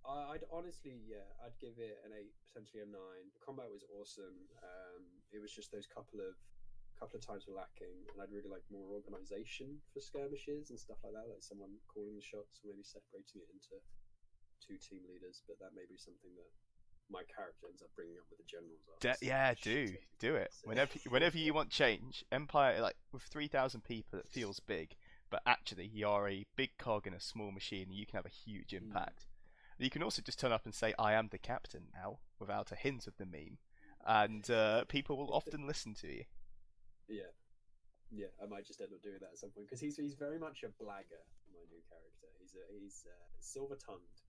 I'd honestly, I'd give it an 8, potentially a 9. The combat was awesome. It was just those couple of times were lacking, and I'd really like more organization for skirmishes and stuff like that, like someone calling the shots, or maybe separating it into 2 team leaders. But that may be something that my character ends up bringing up with the generals. Do it. Whenever you want change. Empire, like, with 3,000 people, it feels big, but actually you are a big cog in a small machine, and you can have a huge impact. You can also just turn up and say, I am the captain now, without a hint of the meme, and people will often listen to you. Yeah, I might just end up doing that at some point, because he's very much a blagger, my new character. He's silver-tongued.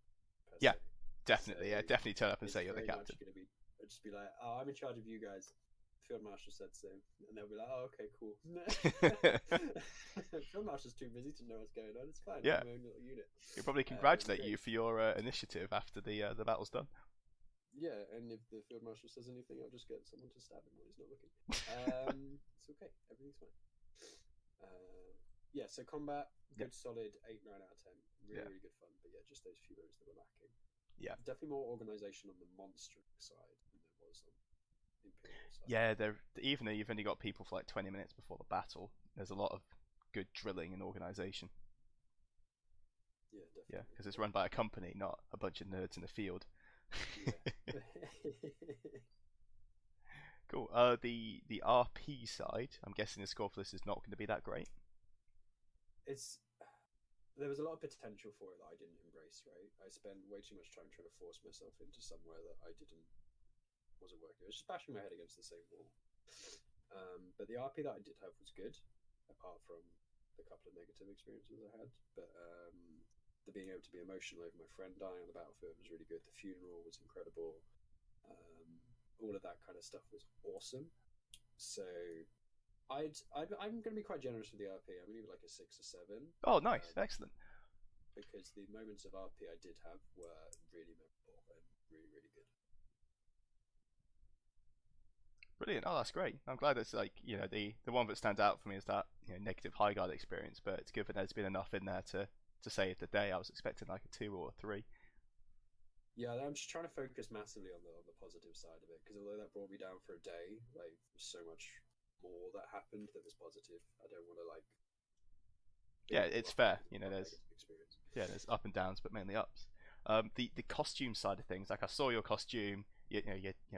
Yeah, definitely. So definitely turn up and say you're the captain. I'll just be like, oh, I'm in charge of you guys. Field Marshal said so, and they'll be like, "Oh, okay, cool." Field Marshal's too busy to know what's going on. It's fine. Yeah, I'm my own little unit. He'll probably congratulate you for your initiative after the battle's done. Yeah, and if the Field Marshal says anything, I'll just get someone to stab him when he's not looking. It's okay. Everything's fine. Yeah. So combat, good, solid 8, 9 out of 10. Really good fun. But yeah, just those few moments that were lacking. Yeah, definitely more organisation on the monstering side than there was on Imperial side. Yeah, even though you've only got people for like 20 minutes before the battle, there's a lot of good drilling and organisation. Yeah, definitely. Yeah, because it's run by a company, not a bunch of nerds in the field. Yeah. Cool. The RP side, I'm guessing the score for this is not going to be that great. There was a lot of potential for it that I didn't embrace, right? I spent way too much time trying to force myself into somewhere that wasn't working. I was just bashing my head against the same wall. But the RP that I did have was good, apart from the couple of negative experiences I had. But the being able to be emotional over my friend dying on the battlefield was really good. The funeral was incredible. All of that kind of stuff was awesome. So I'm going to be quite generous with the RP. I'm going to give it like a 6 or 7. Oh, nice, excellent. Because the moments of RP I did have were really memorable and really, really good. Brilliant. Oh, that's great. I'm glad it's like, the one that stands out for me is that negative high guard experience, but it's good that there's been enough in there to save the day. I was expecting like a 2 or a 3. Yeah, I'm just trying to focus massively on the positive side of it, because although that brought me down for a day, like, there's so much more that happened that was positive. I don't want to like. Yeah, it's fair. There's up and downs, but mainly ups. The costume side of things, like I saw your costume.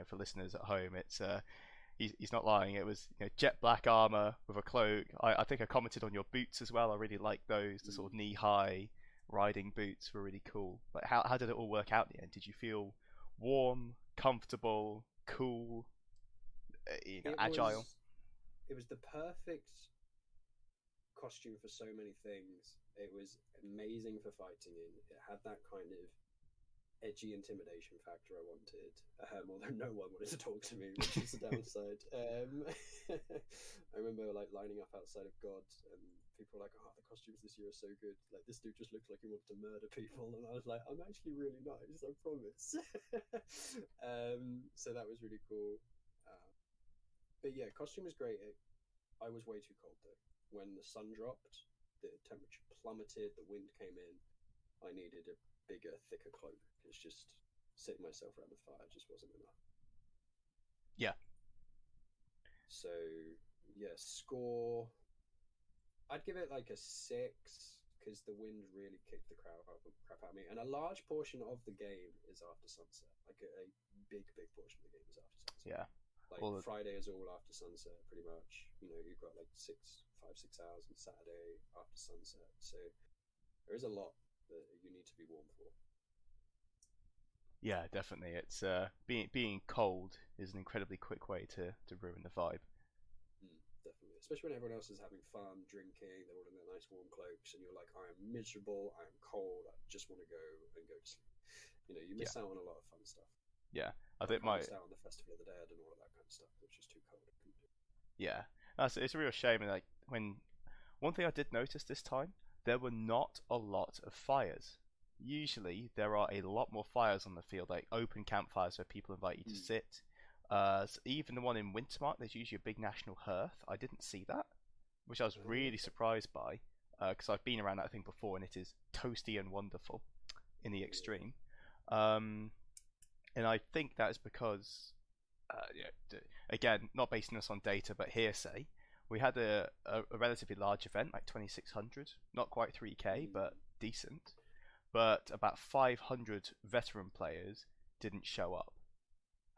For listeners at home, it's he's not lying. It was jet black armor with a cloak. I think I commented on your boots as well. I really like those. The sort of knee high riding boots were really cool. But how did it all work out in the end? Did you feel warm, comfortable, cool, agile? It was the perfect costume for so many things. It was amazing for fighting in. It had that kind of edgy intimidation factor I wanted, although no one wanted to talk to me, which is the downside. I remember like lining up outside of God, and people were like, "Oh, the costumes this year are so good! Like this dude just looks like he wants to murder people," and I was like, "I'm actually really nice, I promise." So that was really cool. But yeah, costume was great. I was way too cold though. When the sun dropped, the temperature plummeted, the wind came in. I needed a bigger, thicker cloak. It's just sitting myself around the fire just wasn't enough. Yeah. So yeah, score. I'd give it like a 6 because the wind really kicked the crap out of me, and a large portion of the game is after sunset. Like a big portion of the game is after sunset. Yeah. Like Friday is all after sunset, pretty much. You know, you've got like 5-6 hours, and Saturday after sunset. So there is a lot that you need to be warm for. Yeah, definitely. It's being cold is an incredibly quick way to ruin the vibe. Definitely, especially when everyone else is having fun, drinking. They're all in their nice warm cloaks, and you're like, I am miserable. I am cold. I just want to go to sleep. You know, you miss out on a lot of fun stuff. Yeah, I think I missed out on the Festival of the Dead and all of that kind of stuff. It was just too cold. I couldn't do it. Yeah, it's a real shame. And like when one thing I did notice this time, there were not a lot of fires. Usually there are a lot more fires on the field, like open campfires where people invite you to sit. So even the one in Wintermark, there's usually a big national hearth. I didn't see that, which I was really surprised by, because I've been around that thing before, and it is toasty and wonderful in the extreme. And I think that is because, again, not basing this on data but hearsay, we had a relatively large event, like 2,600, not quite 3K, but decent. But about 500 veteran players didn't show up,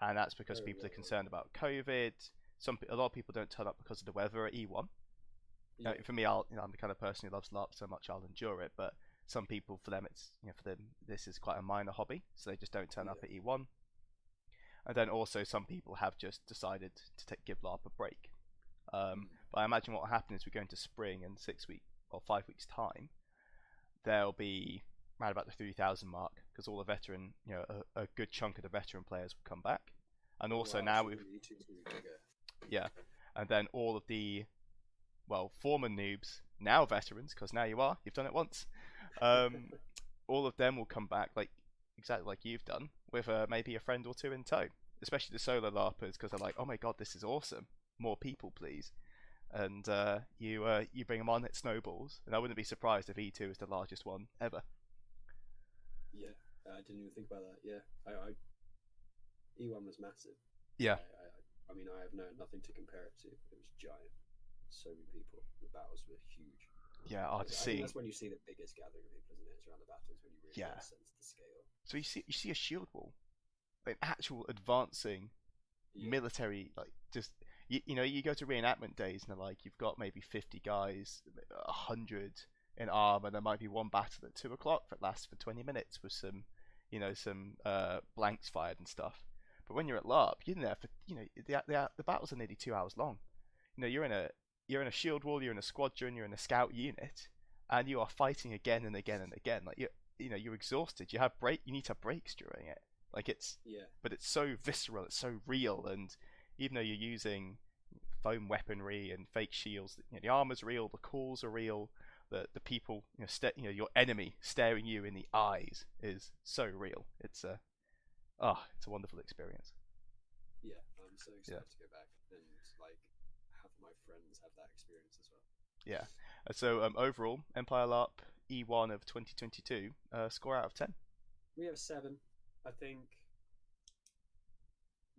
and that's because people are concerned about COVID. A lot of people don't turn up because of the weather at E1. For me, I'm the kind of person who loves LARP so much I'll endure it, but some people, for them, this is quite a minor hobby, so they just don't turn up at E1. And then also some people have just decided to give LARP a break. But I imagine what will happen is we go into spring, and 6 weeks or 5 weeks time, there'll be around about the 3,000 mark, because all the veteran, a good chunk of the veteran players will come back, and also now we've and then all of the former noobs, now veterans, because now you've done it once. All of them will come back, like exactly like you've done, with maybe a friend or two in tow, especially the solo LARPers, because they're like, oh my god, this is awesome, more people please. And you bring them on, it snowballs, and I wouldn't be surprised if E2 is the largest one ever. Yeah, I didn't even think about that. Yeah, E1 was massive. Yeah. I mean, I have nothing to compare it to. It was giant. So many people. The battles were huge. Yeah, I think that's when you see the biggest gathering of people, isn't it? It's around the battles when you really sense the scale. So you see a shield wall, an actual advancing military, like just you go to reenactment days and they're like, you've got maybe 50 guys, 100 in armor. There might be one battle at 2 o'clock that lasts for 20 minutes with some blanks fired and stuff. But when you're at LARP, you're in there for the battles are nearly 2 hours long. You're in a shield wall, you're in a squadron, you're in a scout unit, and you are fighting again and again and again. Like you're exhausted. You need to have breaks during it. Like but it's so visceral, it's so real, and even though you're using foam weaponry and fake shields, the armor's real, the calls are real, the people, your enemy staring you in the eyes is so real. It's a wonderful experience. Yeah, I'm so excited to go back and have my friends have that experience as well. Yeah. So overall, Empire LARP E1 of 2022, score out of 10. We have 7, I think.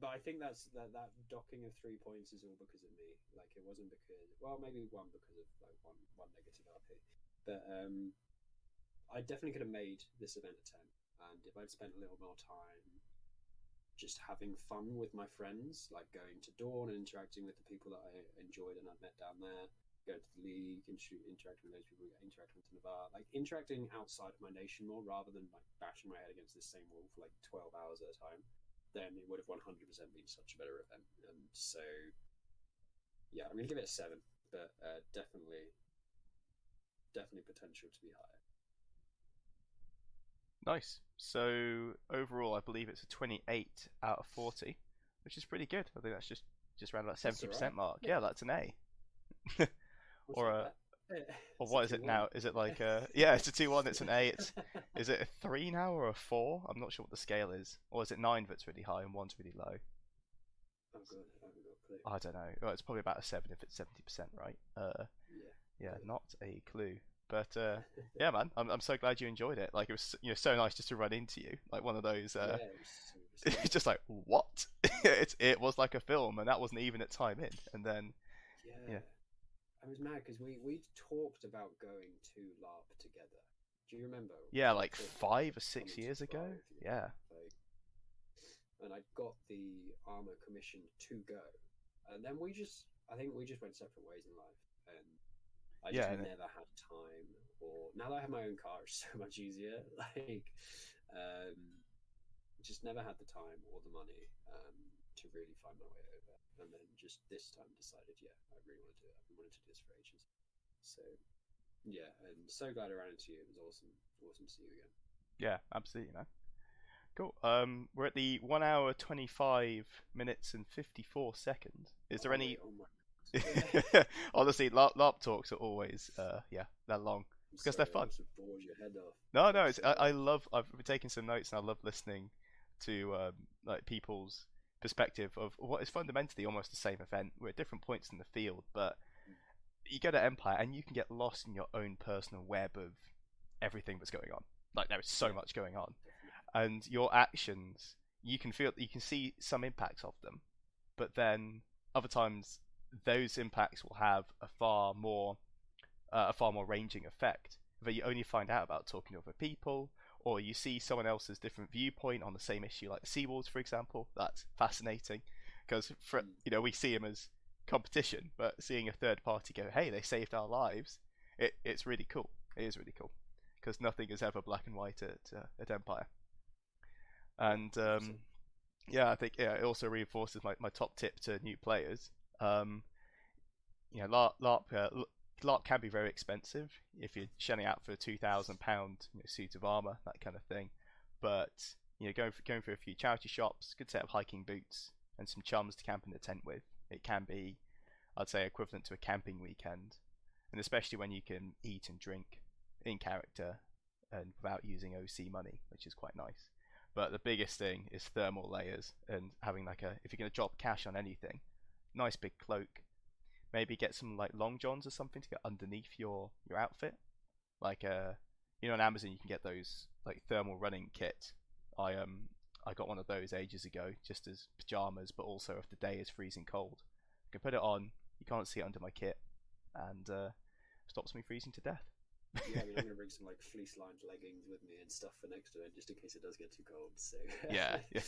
But I think that docking of 3 points is all because of me. Like, it wasn't because, maybe one because of one negative RP. But I definitely could have made this event a 10. And if I'd spent a little more time just having fun with my friends, like going to Dawn and interacting with the people that I enjoyed and I'd met down there, going to the League, interacting with those people, interacting with Navarre, like interacting outside of my nation more rather than like bashing my head against this same wall for like 12 hours at a time, then it would have 100% been such a better event. And so, yeah, I'm going to give it a 7, but definitely potential to be higher. Nice. So overall, I believe it's a 28 out of 40, which is pretty good. I think that's just around that That's all right. 70% mark. Yeah, Yeah, that's an A. we'll Or take a that. or It's a what is it 2-1. now? Is it like a yeah? It's a 2-1. It's an A. Is it a 3 now or a 4? I'm not sure what the scale is. Or is it 9 that's really high and 1's really low? Oh god, I haven't got a clue. I don't know. Well, it's probably about a 7 if it's 70%, right? Yeah. Yeah, Yeah. not a clue. But yeah, man, I'm so glad you enjoyed it. Like it was, so nice just to run into you, like one of those. Yeah, it was super It's sweet. just like what? It was like a film, and that wasn't even at time in. And then Yeah. yeah, I was mad because we talked about going to LARP together. Do you remember? yeah, We like talked about 5 or coming 6 to years ago. Prague, Yeah, like, and I got the armor commission to go, and then I think we just went separate ways in life, and I just yeah, and never had time. Or now that I have my own car, it's so much easier. Like, um, just never had the time or the money to really find my way over. And then just this time decided, yeah, I really want to do it. I've been wanting to do this for ages. So yeah, and so glad I ran into you. It was awesome. Awesome to see you again. yeah, absolutely, man. Cool. We're at the 1 hour 25 minutes and 54 seconds. Is there Oh any? wait, oh my god. Honestly, LARP talks are always yeah, they're long I'm because they're sorry, I fun. must have bored your head off. No, no, I'm it's so I glad. love. I've been taking some notes and I love listening to like people's perspective of what is fundamentally almost the same event. We're at different points in the field, but you go to Empire and you can get lost in your own personal web of everything that's going on. Like there is so Yeah, much going on, definitely. and your actions you can see some impacts of them, but then other times those impacts will have a far more ranging effect that you only find out about talking to other people, or you see someone else's different viewpoint on the same issue, like the Seawolves, for example. That's fascinating because Mm. we see them as competition, but seeing a third party go, "Hey, they saved our lives," it's really cool. It is really cool because nothing is ever black and white at Empire. Yeah, And 100%. yeah, I think yeah, it also reinforces my top tip to new players. Um, LARP can be very expensive if you're shelling out for a £2,000 suit of armor, that kind of thing. But going for a few charity shops, good set of hiking boots, and some chums to camp in the tent with. It can be, I'd say, equivalent to a camping weekend, and especially when you can eat and drink in character and without using OC money, which is quite nice. But the biggest thing is thermal layers and having like if you're going to drop cash on anything, nice big cloak. Maybe get some like long johns or something to get underneath your outfit. Like on Amazon you can get those like thermal running kit. I got one of those ages ago just as pajamas, but also if the day is freezing cold, I can put it on. You can't see it under my kit, and stops me freezing to death. Yeah, I mean, I'm gonna bring some like fleece-lined leggings with me and stuff for next event, just in case it does get too cold. So Yeah, yeah.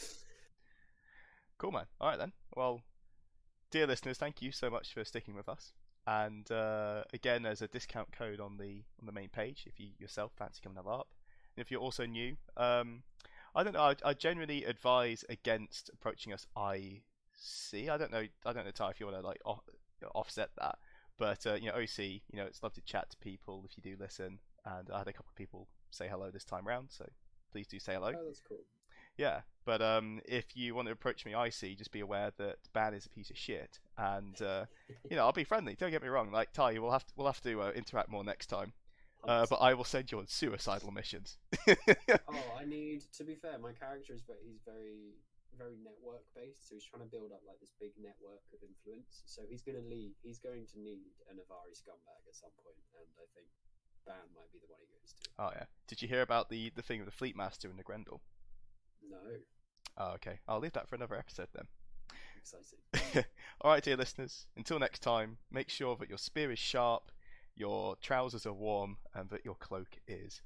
Cool, man. All right then. Well, dear listeners, thank you so much for sticking with us. And again, there's a discount code on the main page if you yourself fancy coming to LARP. And if you're also new, I don't know. I generally advise against approaching us IC. I don't know, Ty, if you want to like offset that. But OC. It's lovely to chat to people if you do listen. And I had a couple of people say hello this time round, so please do say hello. oh, that's cool. Yeah, but if you want to approach me icy, just be aware that Ban is a piece of shit, and I'll be friendly. Don't get me wrong. Like Ty, we'll have to interact more next time. But 100%. I will send you on suicidal missions. Oh, I need to be fair. My character is he's very very network based, so he's trying to build up like this big network of influence. So he's going to lead. He's going to need an Avari scumbag at some point, and I think Ban might be the one he goes to. Oh yeah. Did you hear about the thing with the Fleet Master and the Grendel? No, Oh, okay. I'll leave that for another episode then. exciting. All right, dear listeners. Until next time, make sure that your spear is sharp, your trousers are warm, and that your cloak is